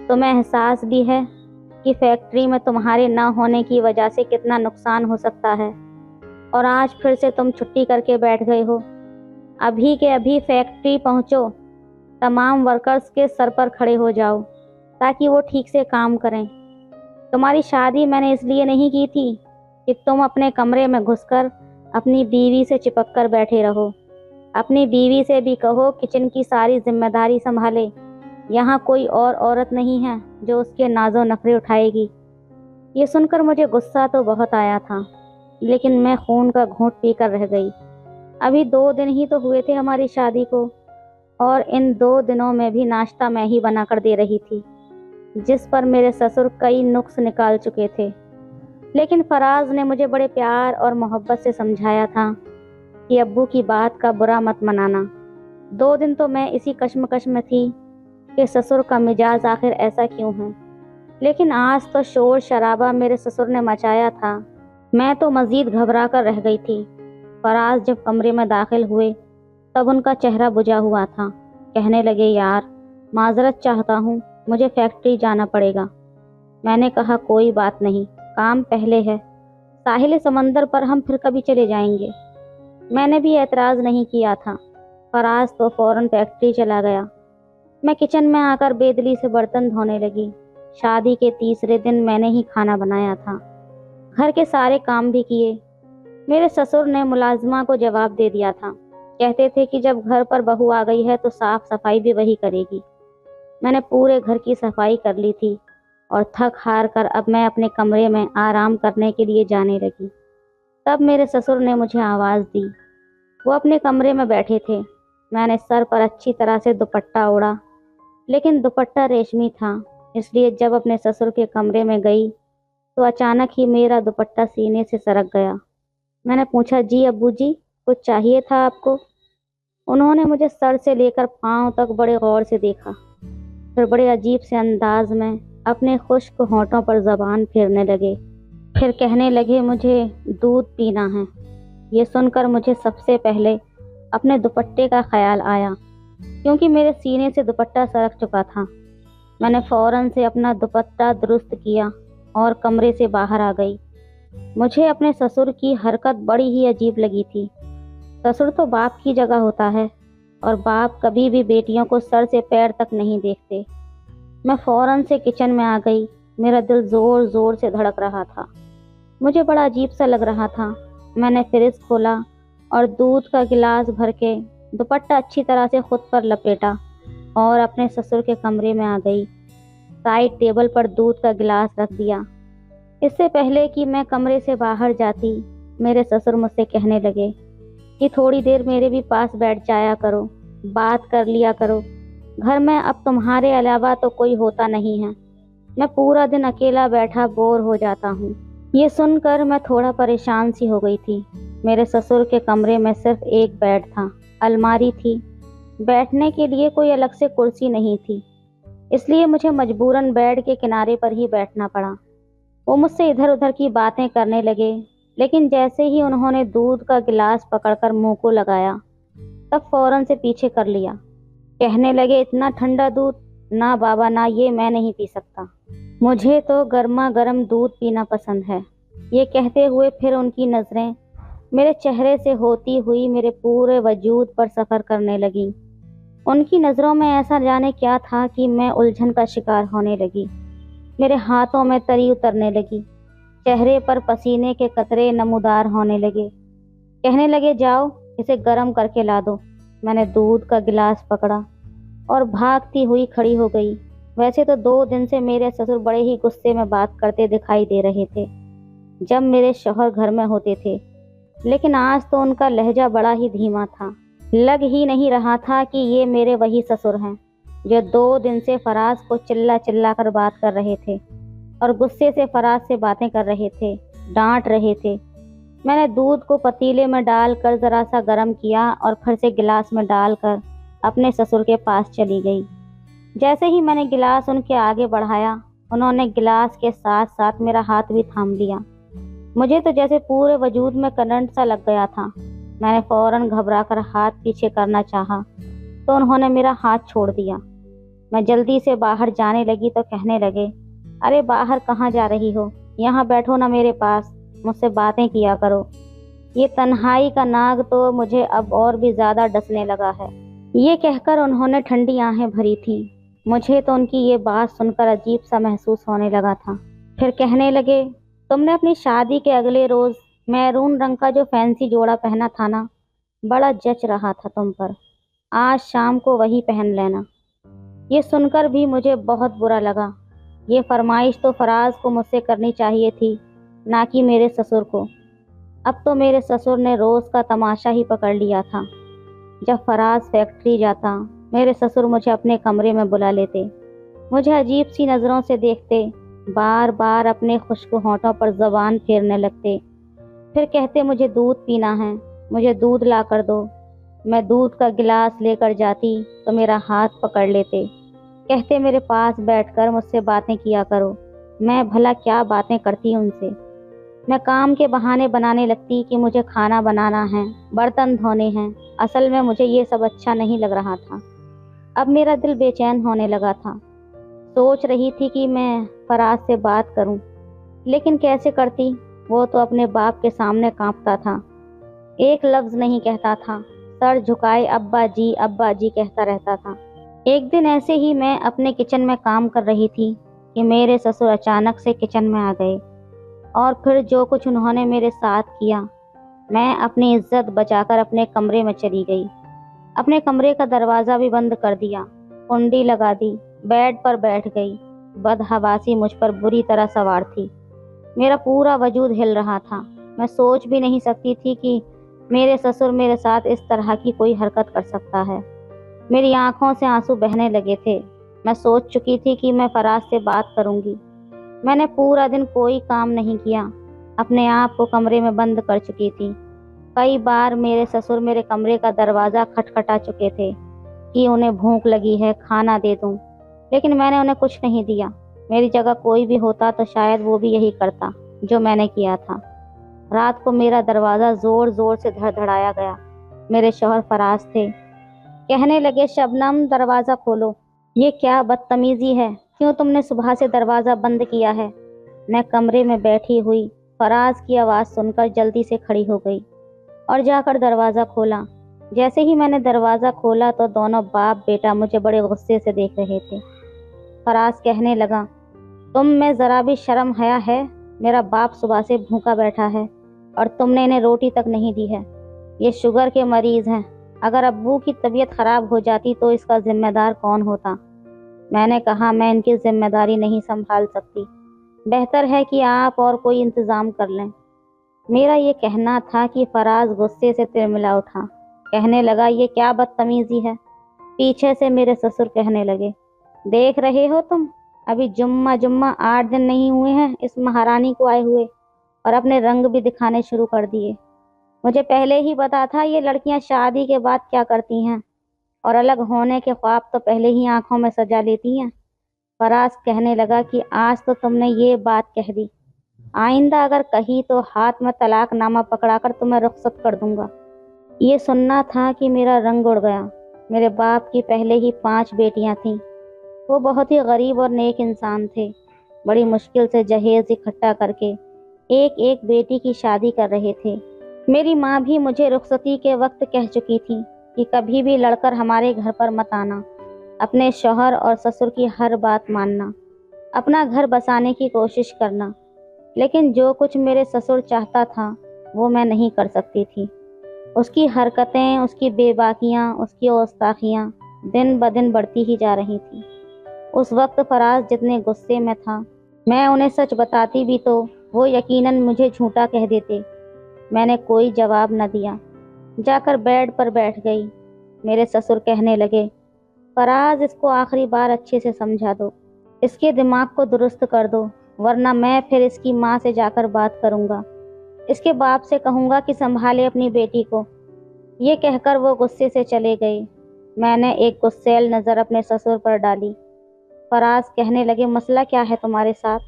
تمہیں احساس بھی ہے کہ فیکٹری میں تمہارے نہ ہونے کی وجہ سے کتنا نقصان ہو سکتا ہے، اور آج پھر سے تم چھٹی کر کے بیٹھ گئے ہو۔ ابھی کے ابھی فیکٹری پہنچو، تمام ورکرز کے سر پر کھڑے ہو جاؤ تاکہ وہ ٹھیک سے کام کریں۔ تمہاری شادی میں نے اس لیے نہیں کی تھی کہ تم اپنے کمرے میں گھس کر اپنی بیوی سے چپک کر بیٹھے رہو۔ اپنی بیوی سے بھی کہو کچن کی ساری ذمہ داری سنبھالے۔ یہاں کوئی اور عورت نہیں ہے جو اس کے ناز و نخرے اٹھائے گی۔ یہ سن کر مجھے غصہ تو بہت آیا تھا، لیکن میں خون کا گھونٹ پی کر رہ گئی۔ ابھی 2 دن ہی تو ہوئے تھے ہماری شادی کو، اور ان 2 دنوں میں بھی ناشتہ میں ہی بنا کر دے رہی تھی، جس پر میرے سسر کئی نقص نکال چکے تھے۔ لیکن فراز نے مجھے بڑے پیار اور محبت سے سمجھایا تھا کہ ابو کی بات کا برا مت منانا۔ 2 دن تو میں اسی کشمکش میں تھی کہ سسر کا مزاج آخر ایسا کیوں ہے، لیکن آج تو شور شرابہ میرے سسر نے مچایا تھا، میں تو مزید گھبرا کر رہ گئی تھی۔ فراز جب کمرے میں داخل ہوئے تب ان کا چہرہ بجھا ہوا تھا۔ کہنے لگے، یار معذرت چاہتا ہوں، مجھے فیکٹری جانا پڑے گا۔ میں نے کہا، کوئی بات نہیں، کام پہلے ہے، ساحل سمندر پر ہم پھر کبھی چلے جائیں گے۔ میں نے بھی اعتراض نہیں کیا تھا۔ فراز تو فوراً فیکٹری چلا گیا۔ میں کچن میں آ کر بے دلی سے برتن دھونے لگی۔ شادی کے تیسرے دن میں نے ہی کھانا بنایا تھا، گھر کے سارے کام بھی کیے۔ میرے سسر نے ملازمہ کو جواب دے دیا تھا कहते थे कि जब घर पर बहू आ गई है तो साफ सफाई भी वही करेगी। मैंने पूरे घर की सफाई कर ली थी और थक हार कर अब मैं अपने कमरे में आराम करने के लिए जाने लगी। तब मेरे ससुर ने मुझे आवाज़ दी। वो अपने कमरे में बैठे थे। मैंने सर पर अच्छी तरह से दुपट्टा ओढ़ा, लेकिन दुपट्टा रेशमी था, इसलिए जब अपने ससुर के कमरे में गई तो अचानक ही मेरा दुपट्टा सीने से सरक गया। मैंने पूछा, जी अब्बू जी, कुछ चाहिए था आपको? उन्होंने मुझे सर से लेकर पाँव तक बड़े गौर से देखा, फिर बड़े अजीब से अंदाज में अपने खुश्क होंठों पर जबान फेरने लगे। फिर कहने लगे, मुझे दूध पीना है। ये सुनकर मुझे सबसे पहले अपने दुपट्टे का ख्याल आया, क्योंकि मेरे सीने से दुपट्टा सरक चुका था। मैंने फौरन से अपना दुपट्टा दुरुस्त किया और कमरे से बाहर आ गई। मुझे अपने ससुर की हरकत बड़ी ही अजीब लगी थी। ससुर तो बाप की जगह होता है और बाप कभी भी बेटियों को सर से पैर तक नहीं देखते। मैं फौरन से किचन में आ गई। मेरा दिल ज़ोर ज़ोर से धड़क रहा था। मुझे बड़ा अजीब सा लग रहा था। मैंने फ्रिज खोला और दूध का गिलास भर के दुपट्टा अच्छी तरह से खुद पर लपेटा और अपने ससुर के कमरे में आ गई। साइड टेबल पर दूध का गिलास रख दिया। इससे पहले कि मैं कमरे से बाहर जाती, मेरे ससुर मुझसे कहने लगे कि थोड़ी देर मेरे भी पास बैठ जाया करो, बात कर लिया करो। घर में अब तुम्हारे अलावा तो कोई होता नहीं है। मैं पूरा दिन अकेला बैठा बोर हो जाता हूँ। ये सुनकर मैं थोड़ा परेशान सी हो गई थी। मेरे ससुर के कमरे में सिर्फ एक बेड था, अलमारी थी, बैठने के लिए कोई अलग से कुर्सी नहीं थी, इसलिए मुझे मजबूरन बेड के किनारे पर ही बैठना पड़ा। वो मुझसे इधर उधर की बातें करने लगे, लेकिन जैसे ही उन्होंने दूध का गिलास पकड़कर मुंह को लगाया, तब फौरन से पीछे कर लिया। कहने लगे, इतना ठंडा दूध? ना बाबा ना, ये मैं नहीं पी सकता। मुझे तो गर्मा गर्म दूध पीना पसंद है। ये कहते हुए फिर उनकी नज़रें मेरे चेहरे से होती हुई मेरे पूरे वजूद पर सफ़र करने लगी। उनकी नज़रों में ऐसा जाने क्या था कि मैं उलझन का शिकार होने लगी। मेरे हाथों में तरी उतरने लगी, चेहरे पर पसीने के कतरे नमूदार होने लगे। कहने लगे, जाओ इसे गर्म करके ला दो। मैंने दूध का गिलास पकड़ा और भागती हुई खड़ी हो गई। वैसे तो 2 दिन से मेरे ससुर बड़े ही गुस्से में बात करते दिखाई दे रहे थे जब मेरे शौहर घर में होते थे, लेकिन आज तो उनका लहजा बड़ा ही धीमा था। लग ही नहीं रहा था कि ये मेरे वही ससुर हैं जो 2 दिन से फराज को चिल्ला चिल्ला कर बात कर रहे थे और गुस्से से फराज से बातें कर रहे थे, डांट रहे थे। मैंने दूध को पतीले में डालकर ज़रा सा गर्म किया और फिर से गिलास में डालकर अपने ससुर के पास चली गई। जैसे ही मैंने गिलास उनके आगे बढ़ाया, उन्होंने गिलास के साथ साथ मेरा हाथ भी थाम लिया। मुझे तो जैसे पूरे वजूद में करंट सा लग गया था। मैंने फौरन घबराकर हाथ पीछे करना चाहा तो उन्होंने मेरा हाथ छोड़ दिया। मैं जल्दी से बाहर जाने लगी तो कहने लगे, अरे बाहर कहाँ जा रही हो? यहाँ बैठो ना मेरे पास, मुझसे बातें किया करो। ये तन्हाई का नाग तो मुझे अब और भी ज़्यादा डसने लगा है। ये कहकर उन्होंने ठंडी आंखें भरी थी। मुझे तो उनकी ये बात सुनकर अजीब सा महसूस होने लगा था। फिर कहने लगे, तुमने अपनी शादी के अगले रोज़ मैरून रंग का जो फैंसी जोड़ा पहना था ना, बड़ा जच रहा था तुम पर। आज शाम को वही पहन लेना। ये सुनकर भी मुझे बहुत बुरा लगा। ये फरमाइश तो फराज को मुझसे करनी चाहिए थी, ना कि मेरे ससुर को। अब तो मेरे ससुर ने रोज़ का तमाशा ही पकड़ लिया था। जब फराज फैक्ट्री जाता, मेरे ससुर मुझे अपने कमरे में बुला लेते, मुझे अजीब सी नज़रों से देखते, बार बार अपने खुश्क होंठों पर ज़बान फेरने लगते, फिर कहते, मुझे दूध पीना है, मुझे दूध ला कर दो। मैं दूध का गिलास लेकर जाती तो मेरा हाथ पकड़ लेते, कहते, मेरे पास बैठकर मुझसे बातें किया करो। मैं भला क्या बातें करती उनसे? मैं काम के बहाने बनाने लगती कि मुझे खाना बनाना है, बर्तन धोने हैं। असल में मुझे ये सब अच्छा नहीं लग रहा था। अब मेरा दिल बेचैन होने लगा था। सोच रही थी कि मैं फराज से बात करूं, लेकिन कैसे करती? वो तो अपने बाप के सामने कांपता था, एक लफ्ज़ नहीं कहता था, सर झुकाए अब्बा जी कहता रहता था। एक दिन ऐसे ही मैं अपने किचन में काम कर रही थी कि मेरे ससुर अचानक से किचन में आ गए और फिर जो कुछ उन्होंने मेरे साथ किया میں اپنی عزت بچا کر اپنے کمرے میں چلی گئی۔ اپنے کمرے کا دروازہ بھی بند کر دیا، کنڈی لگا دی، بیڈ پر بیٹھ گئی۔ بدحواسی مجھ پر بری طرح سوار تھی۔ میرا پورا وجود ہل رہا تھا۔ میں سوچ بھی نہیں سکتی تھی کہ میرے سسر میرے ساتھ اس طرح کی کوئی حرکت کر سکتا ہے۔ میری آنکھوں سے آنسو بہنے لگے تھے۔ میں سوچ چکی تھی کہ میں فراز سے بات کروں گی۔ میں نے پورا دن کوئی کام نہیں کیا، اپنے آپ کو کمرے میں بند کر چکی تھی۔ کئی بار میرے سسر میرے کمرے کا دروازہ کھٹکھٹا چکے تھے کہ انہیں بھوک لگی ہے، کھانا دے دوں، لیکن میں نے انہیں کچھ نہیں دیا۔ میری جگہ کوئی بھی ہوتا تو شاید وہ بھی یہی کرتا جو میں نے کیا تھا۔ رات کو میرا دروازہ زور زور سے دھڑ دھڑایا گیا۔ میرے شوہر فراز تھے۔ کہنے لگے، شبنم دروازہ کھولو۔ یہ کیا بدتمیزی ہے؟ کیوں تم نے صبح سے دروازہ بند کیا ہے؟ میں کمرے میں بیٹھی ہوئی فراز کی آواز سن کر جلدی سے کھڑی ہو گئی اور جا کر دروازہ کھولا۔ جیسے ہی میں نے دروازہ کھولا تو دونوں باپ بیٹا مجھے بڑے غصے سے دیکھ رہے تھے۔ فراز کہنے لگا، تم میں ذرا بھی شرم حیا ہے؟ میرا باپ صبح سے بھوکا بیٹھا ہے اور تم نے انہیں روٹی تک نہیں دی ہے۔ یہ شوگر کے مریض ہیں، اگر ابو کی طبیعت خراب ہو جاتی تو اس کا ذمہ دار کون ہوتا؟ میں نے کہا، میں ان کی ذمہ داری نہیں سنبھال سکتی، بہتر ہے کہ آپ اور کوئی انتظام کر لیں۔ میرا یہ کہنا تھا کہ فراز غصے سے ترملا اٹھا۔ کہنے لگا، یہ کیا بدتمیزی ہے؟ پیچھے سے میرے سسر کہنے لگے، دیکھ رہے ہو تم، ابھی جمعہ 8 دن نہیں ہوئے ہیں اس مہارانی کو آئے ہوئے اور اپنے رنگ بھی دکھانے شروع کر دیے۔ مجھے پہلے ہی پتا تھا یہ لڑکیاں شادی کے بعد کیا کرتی ہیں، اور الگ ہونے کے خواب تو پہلے ہی آنکھوں میں سجا لیتی ہیں۔ فراز کہنے لگا کہ آج تو تم نے یہ بات کہہ دی، آئندہ اگر کہی تو ہاتھ میں طلاق نامہ پکڑا کر تمہیں رخصت کر دوں گا۔ یہ سننا تھا کہ میرا رنگ اڑ گیا۔ میرے باپ کی پہلے ہی 5 بیٹیاں تھیں۔ وہ بہت ہی غریب اور نیک انسان تھے۔ بڑی مشکل سے جہیز اکٹھا کر کے ایک ایک بیٹی کی شادی کر رہے تھے۔ میری ماں بھی مجھے رخصتی کے وقت کہہ چکی تھی کہ کبھی بھی لڑ کر ہمارے گھر پر مت آنا، اپنے شوہر اور سسر کی ہر بات ماننا، اپنا گھر بسانے کی کوشش کرنا۔ لیکن جو کچھ میرے سسر چاہتا تھا وہ میں نہیں کر سکتی تھی۔ اس کی حرکتیں، اس کی بے باکیاں، اس کی گستاخیاں دن بدن بڑھتی ہی جا رہی تھیں۔ اس وقت فراز جتنے غصے میں تھا، میں انہیں سچ بتاتی بھی تو وہ یقیناً مجھے جھوٹا کہہ دیتے۔ میں نے کوئی جواب نہ دیا، جا کر بیڈ پر بیٹھ گئی۔ میرے سسر کہنے لگے، فراز اس کو آخری بار اچھے سے سمجھا دو، اس کے دماغ کو درست کر دو، ورنہ میں پھر اس کی ماں سے جا کر بات کروں گا، اس کے باپ سے کہوں گا کہ سنبھالے اپنی بیٹی کو۔ یہ کہہ کر وہ غصے سے چلے گئے۔ میں نے ایک غصیل نظر اپنے سسر پر ڈالی۔ فراز کہنے لگے، مسئلہ کیا ہے تمہارے ساتھ؟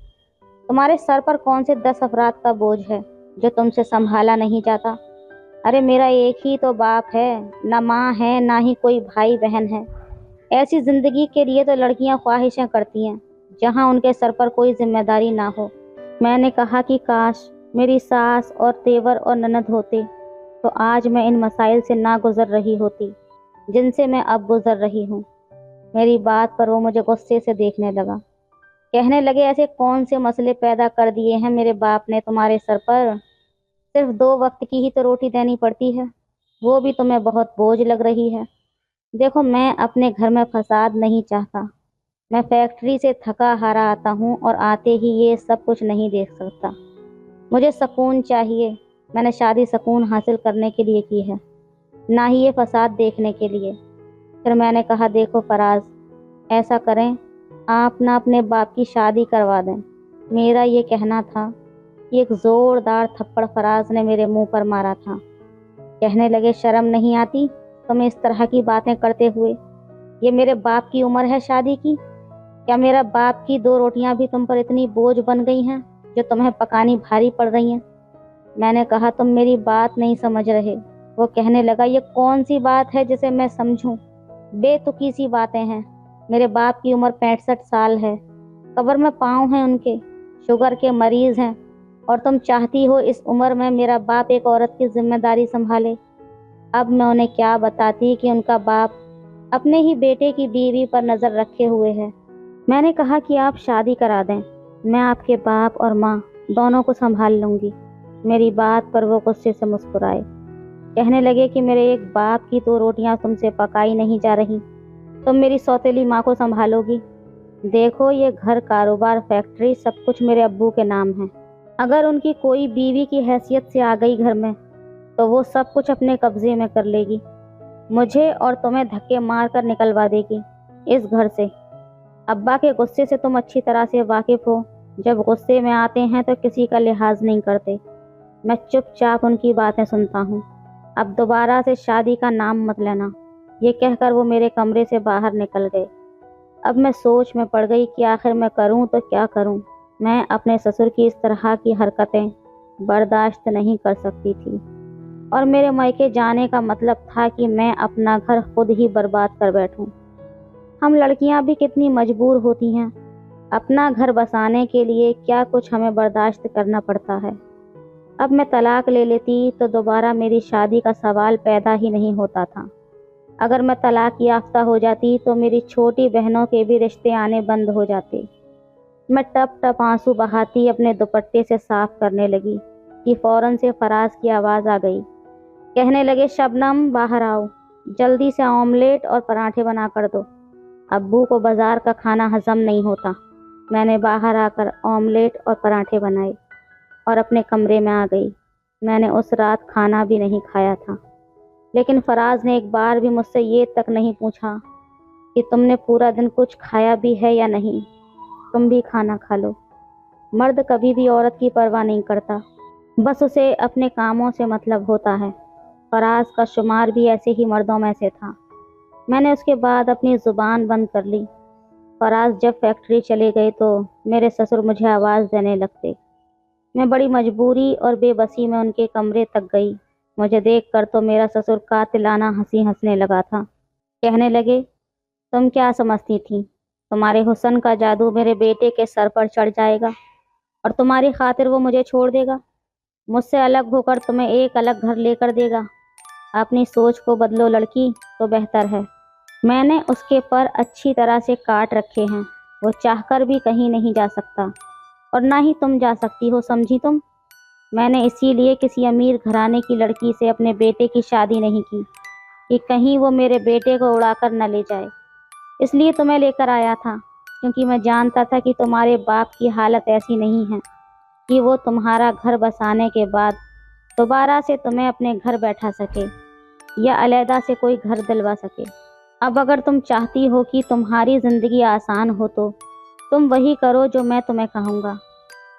تمہارے سر پر کون سے 10 افراد کا بوجھ ہے جو تم سے سنبھالا نہیں جاتا؟ ارے میرا ایک ہی تو باپ ہے، نہ ماں ہے نہ ہی کوئی بھائی بہن ہے۔ ایسی زندگی کے لیے تو لڑکیاں خواہشیں کرتی ہیں جہاں ان کے سر پر کوئی ذمہ داری نہ ہو۔ میں نے کہا کہ کاش میری ساس اور تیور اور نند ہوتے تو آج میں ان مسائل سے نہ گزر رہی ہوتی جن سے میں اب گزر رہی ہوں۔ میری بات پر وہ مجھے غصے سے دیکھنے لگا۔ کہنے لگے، ایسے کون سے مسئلے پیدا کر دیے ہیں میرے باپ نے تمہارے سر پر؟ صرف 2 وقت کی ہی تو روٹی دینی پڑتی ہے، وہ بھی تمہیں بہت بوجھ لگ رہی ہے۔ دیکھو، میں اپنے گھر میں فساد نہیں چاہتا۔ میں فیکٹری سے تھکا ہارا آتا ہوں اور آتے ہی یہ سب کچھ نہیں دیکھ سکتا۔ مجھے سکون چاہیے۔ میں نے شادی سکون حاصل کرنے کے لیے کی ہے، نہ ہی یہ فساد دیکھنے کے لیے۔ پھر میں نے کہا، دیکھو فراز، ایسا کریں، آپ نہ اپنے باپ کی شادی کروا دیں۔ میرا یہ کہنا تھا کہ ایک زوردار تھپڑ فراز نے میرے منہ پر مارا تھا۔ کہنے لگے، شرم نہیں آتی تمہیں اس طرح کی باتیں کرتے ہوئے؟ یہ میرے باپ کی عمر ہے شادی کی؟ کیا میرا باپ کی 2 روٹیاں بھی تم پر اتنی بوجھ بن گئی ہیں جو تمہیں پکانی بھاری پڑ رہی ہیں؟ میں نے کہا، تم میری بات نہیں سمجھ رہے۔ وہ کہنے لگا، یہ کون سی بات ہے جسے میں سمجھوں؟ بے تکی سی باتیں ہیں۔ میرے باپ کی عمر 65 سال ہے، قبر میں پاؤں ہیں ان کے، شوگر کے مریض ہیں، اور تم چاہتی ہو اس عمر میں میرا باپ ایک عورت کی ذمہ داری سنبھالے؟ اب میں انہیں کیا بتاتی کہ ان کا باپ اپنے ہی بیٹے کی بیوی پر نظر رکھے ہوئے ہے۔ میں نے کہا کہ آپ شادی کرا دیں، میں آپ کے باپ اور ماں دونوں کو سنبھال لوں گی۔ मेरी बात पर वो गुस्से से मुस्कुराए। कहने लगे कि मेरे एक बाप की 2 रोटियां तुमसे पकाई नहीं जा रही, तुम मेरी सौतेली माँ को संभालोगी। देखो, ये घर, कारोबार, फैक्ट्री सब कुछ मेरे अब्बू के नाम है। अगर उनकी कोई बीवी की हैसियत से आ गई घर में तो वो सब कुछ अपने कब्जे में कर लेगी, मुझे और तुम्हें धक्के मार कर निकलवा देगी इस घर से। अब्बा के गुस्से से तुम अच्छी तरह से वाकिफ हो। जब गुस्से में आते हैं तो किसी का लिहाज नहीं करते। मैं चुपचाप उनकी बातें सुनता हूँ। अब दोबारा से शादी का नाम मत लेना। ये कहकर वो मेरे कमरे से बाहर निकल गए। अब मैं सोच में पड़ गई कि आखिर मैं करूँ तो क्या करूँ। मैं अपने ससुर की इस तरह की हरकतें बर्दाश्त नहीं कर सकती थी, और मेरे मायके जाने का मतलब था कि मैं अपना घर खुद ही बर्बाद कर बैठूं। हम लड़कियां भी कितनी मजबूर होती हैं। अपना घर बसाने के लिए क्या कुछ हमें बर्दाश्त करना पड़ता है। अब मैं तलाक ले लेती तो दोबारा मेरी शादी का सवाल पैदा ही नहीं होता था। अगर मैं तलाक याफ्ता हो जाती तो मेरी छोटी बहनों के भी रिश्ते आने बंद हो जाते। मैं टप टप आंसू बहाती अपने दुपट्टे से साफ करने लगी कि फौरन से फराज की आवाज़ आ गई। कहने लगे, शबनम बाहर आओ, जल्दी से ऑमलेट और पराठे बना कर दो, अब्बू को बाजार का खाना हजम नहीं होता। मैंने बाहर आकर ऑमलेट और पराठे बनाए और अपने कमरे में आ गई। मैंने उस रात खाना भी नहीं खाया था, लेकिन फराज ने एक बार भी मुझसे ये तक नहीं पूछा कि तुमने पूरा दिन कुछ खाया भी है या नहीं, तुम भी खाना खा लो। मर्द कभी भी औरत की परवाह नहीं करता, बस उसे अपने कामों से मतलब होता है। फराज का शुमार भी ऐसे ही मर्दों में से था। मैंने उसके बाद अपनी ज़ुबान बंद कर ली। फराज जब फैक्ट्री चले गए तो मेरे ससुर मुझे आवाज़ देने लगते। मैं बड़ी मजबूरी और बेबसी में उनके कमरे तक गई। मुझे देखकर तो मेरा ससुर कातिलाना हंसी हंसने लगा था। कहने लगे, तुम क्या समझती थी तुम्हारे हुस्न का जादू मेरे बेटे के सर पर चढ़ जाएगा और तुम्हारी खातिर वो मुझे छोड़ देगा, मुझसे अलग होकर तुम्हें एक अलग घर लेकर देगा। अपनी सोच को बदलो लड़की, तो बेहतर है। मैंने उसके पर अच्छी तरह से काट रखे हैं। वो चाहकर भी कहीं नहीं जा सकता और ना ही तुम जा सकती हो, समझी तुम। मैंने इसीलिए किसी अमीर घराने की लड़की से अपने बेटे की शादी नहीं की कि कहीं वो मेरे बेटे को उड़ाकर न ले जाए। इसलिए तुम्हें लेकर आया था, क्योंकि मैं जानता था कि तुम्हारे बाप की हालत ऐसी नहीं है कि वो तुम्हारा घर बसाने के बाद दोबारा से तुम्हें अपने घर बैठा सके या अलहदा से कोई घर दिलवा सके। अब अगर तुम चाहती हो कि तुम्हारी ज़िंदगी आसान हो तो तुम वही करो जो मैं तुम्हें कहूँगा।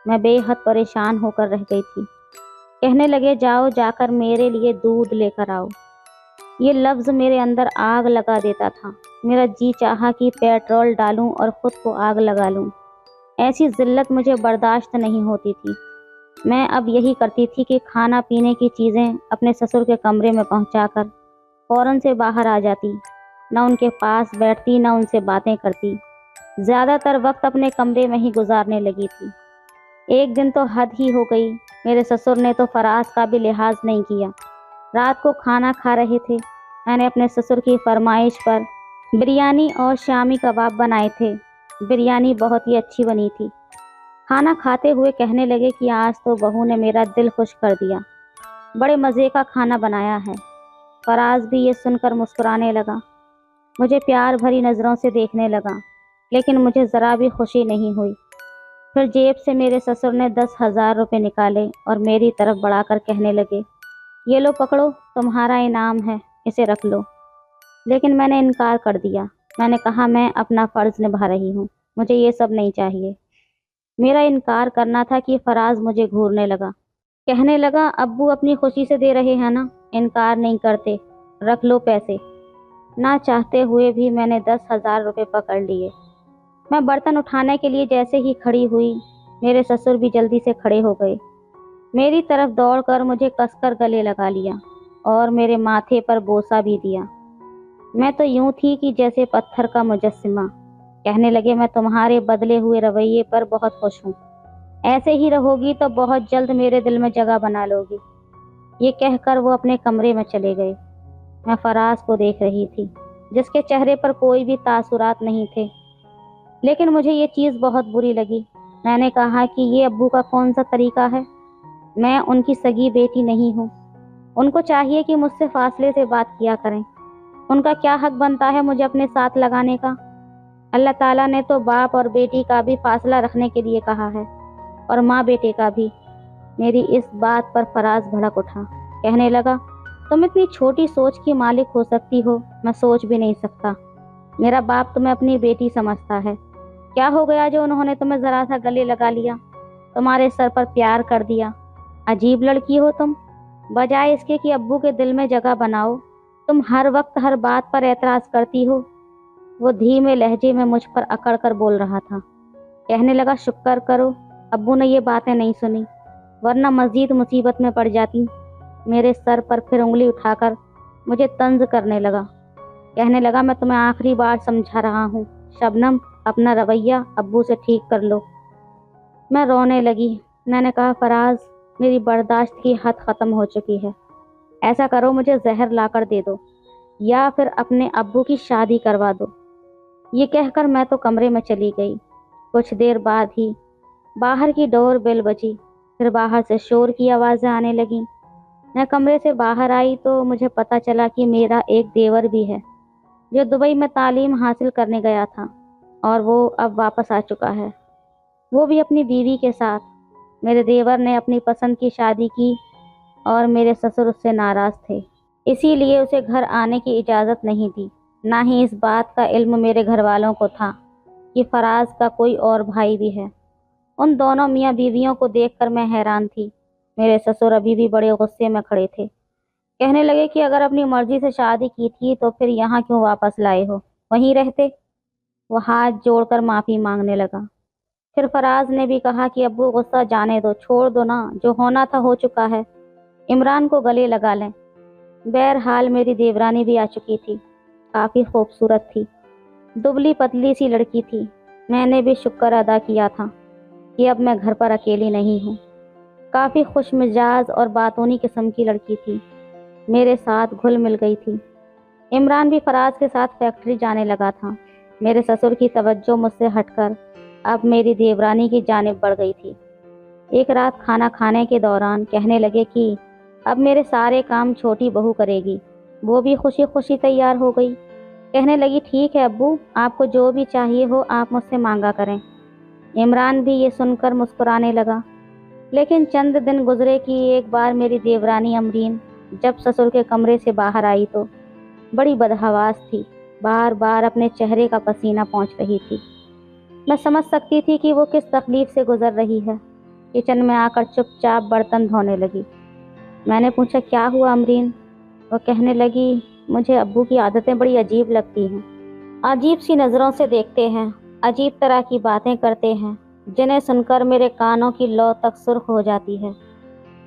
मैं बेहद परेशान होकर रह गई थी। कहने लगे, जाओ जाकर मेरे लिए दूध लेकर आओ। ये लफ्ज़ मेरे अंदर आग लगा देता था। मेरा जी चाहा कि पेट्रोल डालूं और ख़ुद को आग लगा लूं। ऐसी ज़िल्लत मुझे बर्दाश्त नहीं होती थी। मैं अब यही करती थी कि खाना पीने की चीज़ें अपने ससुर के कमरे में पहुंचाकर फ़ौरन से बाहर आ जाती। न उनके पास बैठती, न उनसे बातें करती। ज़्यादातर वक्त अपने कमरे में ही गुजारने लगी थी। एक दिन तो हद ही हो गई। मेरे ससुर ने तो फराज का भी लिहाज नहीं किया। रात को खाना खा रहे थे। मैंने अपने ससुर की फरमाइश पर बिरयानी और शामी कबाब बनाए थे। बिरयानी बहुत ही अच्छी बनी थी। खाना खाते हुए कहने लगे कि आज तो बहू ने मेरा दिल खुश कर दिया, बड़े मज़े का खाना बनाया है। फराज भी ये सुनकर मुस्कुराने लगा, मुझे प्यार भरी नज़रों से देखने लगा, लेकिन मुझे ज़रा भी खुशी नहीं हुई। फिर जेब से मेरे ससुर ने 10,000 रुपये निकाले और मेरी तरफ बढ़ाकर कहने लगे, ये लो पकड़ो, तुम्हारा इनाम है, इसे रख लो। लेकिन मैंने इनकार कर दिया। मैंने कहा, मैं अपना फ़र्ज़ निभा रही हूँ, मुझे ये सब नहीं चाहिए। मेरा इनकार करना था कि फराज मुझे घूरने लगा। कहने लगा, अब्बू अपनी खुशी से दे रहे हैं ना, इनकार नहीं करते, रख लो पैसे। ना चाहते हुए भी मैंने 10,000 रुपये पकड़ लिए। मैं बर्तन उठाने के लिए जैसे ही खड़ी हुई, मेरे ससुर भी जल्दी से खड़े हो गए। मेरी तरफ दौड़कर मुझे कसकर गले लगा लिया और मेरे माथे पर बोसा भी दिया। मैं तो यूं थी कि जैसे पत्थर का मुजस्सिमा। कहने लगे, मैं तुम्हारे बदले हुए रवैये पर बहुत खुश हूँ। ऐसे ही रहोगी तो बहुत जल्द मेरे दिल में जगह बना लोगी। ये कहकर वो अपने कमरे में चले गए। मैं फराज को देख रही थी, जिसके चेहरे पर कोई भी तासुरात नहीं थे, लेकिन मुझे ये चीज़ बहुत बुरी लगी। मैंने कहा कि ये अब्बू का कौन सा तरीका है। मैं उनकी सगी बेटी नहीं हूँ। उनको चाहिए कि मुझसे फासले से बात किया करें। उनका क्या हक बनता है मुझे अपने साथ लगाने का? अल्लाह ताला ने तो बाप और बेटी का भी फासला रखने के लिए कहा है, और माँ बेटे का भी। मेरी इस बात पर फराज भड़क उठा। कहने लगा, तुम इतनी छोटी सोच की मालिक हो सकती हो, मैं सोच भी नहीं सकता। मेरा बाप तुम्हें अपनी बेटी समझता है। क्या हो गया जो उन्होंने तुम्हें जरा सा गले लगा लिया, तुम्हारे सर पर प्यार कर दिया? अजीब लड़की हो तुम। बजाय इसके कि अब्बू के दिल में जगह बनाओ, तुम हर वक्त हर बात पर एतराज करती हो। वो धीमे लहजे में मुझ पर अकड़ कर बोल रहा था। कहने लगा, शुक्र करो अब्बू ने ये बातें नहीं सुनी, वरना मजीद मुसीबत में पड़ जाती। मेरे सर पर फिर उंगली उठाकर मुझे तंज करने लगा। कहने लगा, मैं तुम्हें आखिरी बार समझा रहा हूँ, शबनम अपना रवैया अब्बू से ठीक कर लो। मैं रोने लगी। मैंने कहा, फराज मेरी बर्दाश्त की हद ख़त्म हो चुकी है। ऐसा करो, मुझे जहर लाकर दे दो या फिर अपने अब्बू की शादी करवा दो। ये कहकर मैं तो कमरे में चली गई। कुछ देर बाद ही बाहर की डोर बेल बजी। फिर बाहर से शोर की आवाज़ें आने लगीं। मैं कमरे से बाहर आई तो मुझे पता चला कि मेरा एक देवर भी है जो दुबई में तालीम हासिल करने गया था, और वो अब वापस आ चुका है, वो भी अपनी बीवी के साथ। मेरे देवर ने अपनी पसंद की शादी की और मेरे ससुर उससे नाराज़ थे, इसीलिए उसे घर आने की इजाज़त नहीं दी। ना ही इस बात का इल्म मेरे घर वालों को था कि फराज का कोई और भाई भी है। उन दोनों मियाँ बीवियों को देखकर मैं हैरान थी। मेरे ससुर अभी भी बड़े गुस्से में खड़े थे। कहने लगे कि अगर अपनी मर्जी से शादी की थी तो फिर यहाँ क्यों वापस लाए हो, वहीं रहते। वो हाथ जोड़कर माफ़ी मांगने लगा। फिर फराज ने भी कहा कि अब्बू गुस्सा जाने दो, छोड़ दो ना, जो होना था हो चुका है, इमरान को गले लगा लें। बहरहाल मेरी देवरानी भी आ चुकी थी। काफ़ी खूबसूरत थी, दुबली पतली सी लड़की थी। मैंने भी शुक्र अदा किया था कि अब मैं घर पर अकेली नहीं हूँ। काफ़ी खुश मिजाज और बातूनी किस्म की लड़की थी, मेरे साथ घुल मिल गई थी। इमरान भी फराज के साथ फैक्ट्री जाने लगा था। मेरे ससुर की तवज्जो मुझसे हटकर अब मेरी देवरानी की जानिब बढ़ गई थी। एक रात खाना खाने के दौरान कहने लगे कि अब मेरे सारे काम छोटी बहू करेगी। वो भी खुशी खुशी तैयार हो गई। कहने लगी, ठीक है अब्बू, आपको जो भी चाहिए हो आप मुझसे मांगा करें। इमरान भी ये सुनकर मुस्कुराने लगा। लेकिन चंद दिन गुजरे कि एक बार मेरी देवरानी अमरीन जब ससुर के कमरे से बाहर आई तो बड़ी बदहवास थी, बार बार अपने चेहरे का पसीना पोंछ रही थी। मैं समझ सकती थी कि वो किस तकलीफ से गुजर रही है। किचन में आकर चुपचाप बर्तन धोने लगी। मैंने पूछा, क्या हुआ अमरीन? वो कहने लगी, मुझे अब्बू की आदतें बड़ी अजीब लगती हैं। अजीब सी नज़रों से देखते हैं, अजीब तरह की बातें करते हैं, जिन्हें सुनकर मेरे कानों की लौ तक सुर्ख हो जाती है।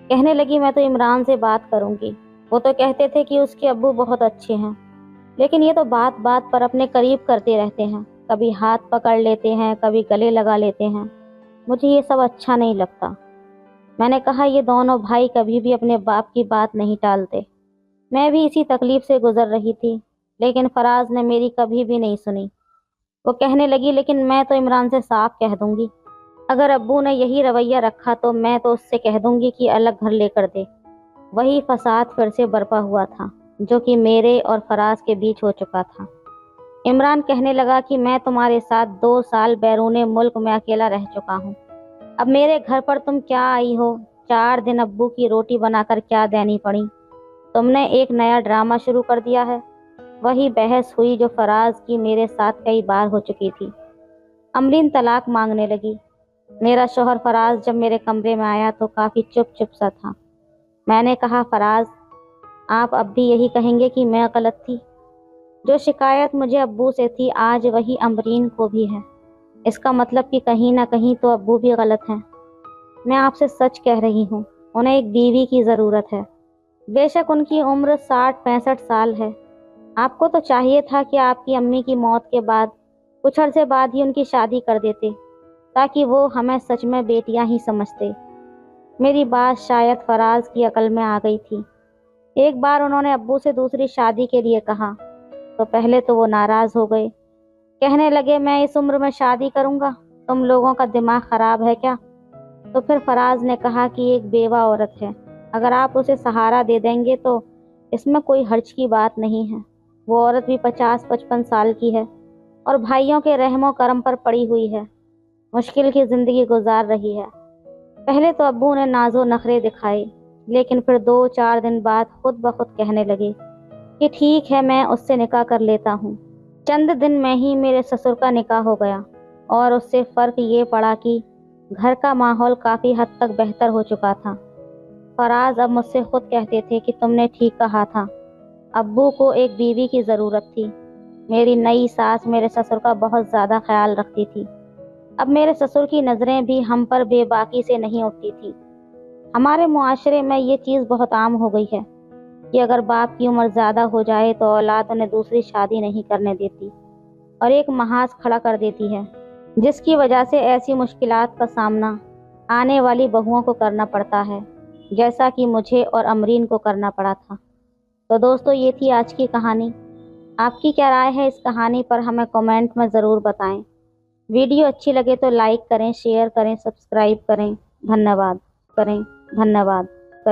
कहने लगी, मैं तो इमरान से बात करूंगी। वो तो कहते थे कि उसके अब्बू बहुत अच्छे हैं, लेकिन ये तो बात बात पर अपने करीब करते रहते हैं, कभी हाथ पकड़ लेते हैं, कभी गले लगा लेते हैं। मुझे ये सब अच्छा नहीं लगता। मैंने कहा, ये दोनों भाई कभी भी अपने बाप की बात नहीं टालते। मैं भी इसी तकलीफ से गुजर रही थी, लेकिन फराज ने मेरी कभी भी नहीं सुनी। वो कहने लगी, लेकिन मैं तो इमरान से साफ कह दूंगी। अगर अब्बू ने यही रवैया रखा तो मैं तो उससे कह दूंगी कि अलग घर लेकर दे। वही फसाद फिर से बरपा हुआ था जो कि मेरे और फराज के बीच हो चुका था। इमरान कहने लगा कि मैं तुम्हारे साथ 2 साल बैरूने मुल्क में अकेला रह चुका हूँ। अब मेरे घर पर तुम क्या आई हो? 4 दिन अब्बू की रोटी बनाकर क्या देनी पड़ी? तुमने एक नया ड्रामा शुरू कर दिया है। वही बहस हुई जो फराज की मेरे साथ कई बार हो चुकी थी। अमरीन तलाक मांगने लगी। मेरा शोहर फराज जब मेरे कमरे में आया तो काफ़ी चुप चुप सा था। मैंने कहा, फराज, आप अब भी यही कहेंगे कि मैं गलत थी? जो शिकायत मुझे अब्बू से थी आज वही अमरीन को भी है। इसका मतलब कि कहीं ना कहीं तो अब्बू भी गलत हैं। मैं आपसे सच कह रही हूँ, उन्हें एक बीवी की ज़रूरत है। बेशक उनकी उम्र 60-65 साल है। आपको तो चाहिए था कि आपकी अम्मी की मौत के बाद कुछ अरसे बाद ही उनकी शादी कर देते, ताकि वो हमें सच में बेटियां ही समझते। मेरी बात शायद फराज की अकल में आ गई थी। एक बार उन्होंने अब्बू से दूसरी शादी के लिए कहा तो पहले तो वो नाराज़ हो गए। कहने लगे, मैं इस उम्र में शादी करूंगा? तुम लोगों का दिमाग खराब है क्या? तो फिर फराज ने कहा कि एक बेवा औरत है, अगर आप उसे सहारा दे देंगे तो इसमें कोई हर्ज की बात नहीं है। वो औरत भी 50-55 साल की है और भाइयों के रहमो करम पर पड़ी हुई है, मुश्किल की ज़िंदगी गुजार रही है। पहले तो अब्बू ने नाज़ो नखरे दिखाए, लेकिन फिर 2-4 दिन बाद खुद ब खुद कहने लगे कि ठीक है, मैं उससे निकाह कर लेता हूँ। चंद दिन में ही मेरे ससुर का निकाह हो गया और उससे फ़र्क ये पड़ा कि घर का माहौल काफ़ी हद तक बेहतर हो चुका था। फराज अब मुझसे खुद कहते थे कि तुमने ठीक कहा था, अब्बू को एक बीवी की ज़रूरत थी। मेरी नई सास मेरे ससुर का बहुत ज़्यादा ख्याल रखती थी। अब मेरे ससुर की नज़रें भी हम पर बेबाकी से नहीं उठती थी। हमारे मुआशरे में ये चीज़ बहुत आम हो गई है कि अगर बाप की उम्र ज़्यादा हो जाए तो औलाद उन्हें दूसरी शादी नहीं करने देती और एक महाज खड़ा कर देती है, जिसकी वजह से ऐसी मुश्किलात का सामना आने वाली बहुओं को करना पड़ता है, जैसा कि मुझे और अमरीन को करना पड़ा था। तो दोस्तों, ये थी आज की कहानी। आपकी क्या राय है इस कहानी पर हमें कमेंट में ज़रूर बताएं। वीडियो अच्छी लगे तो लाइक करें, शेयर करें, सब्सक्राइब करें। धन्यवाद।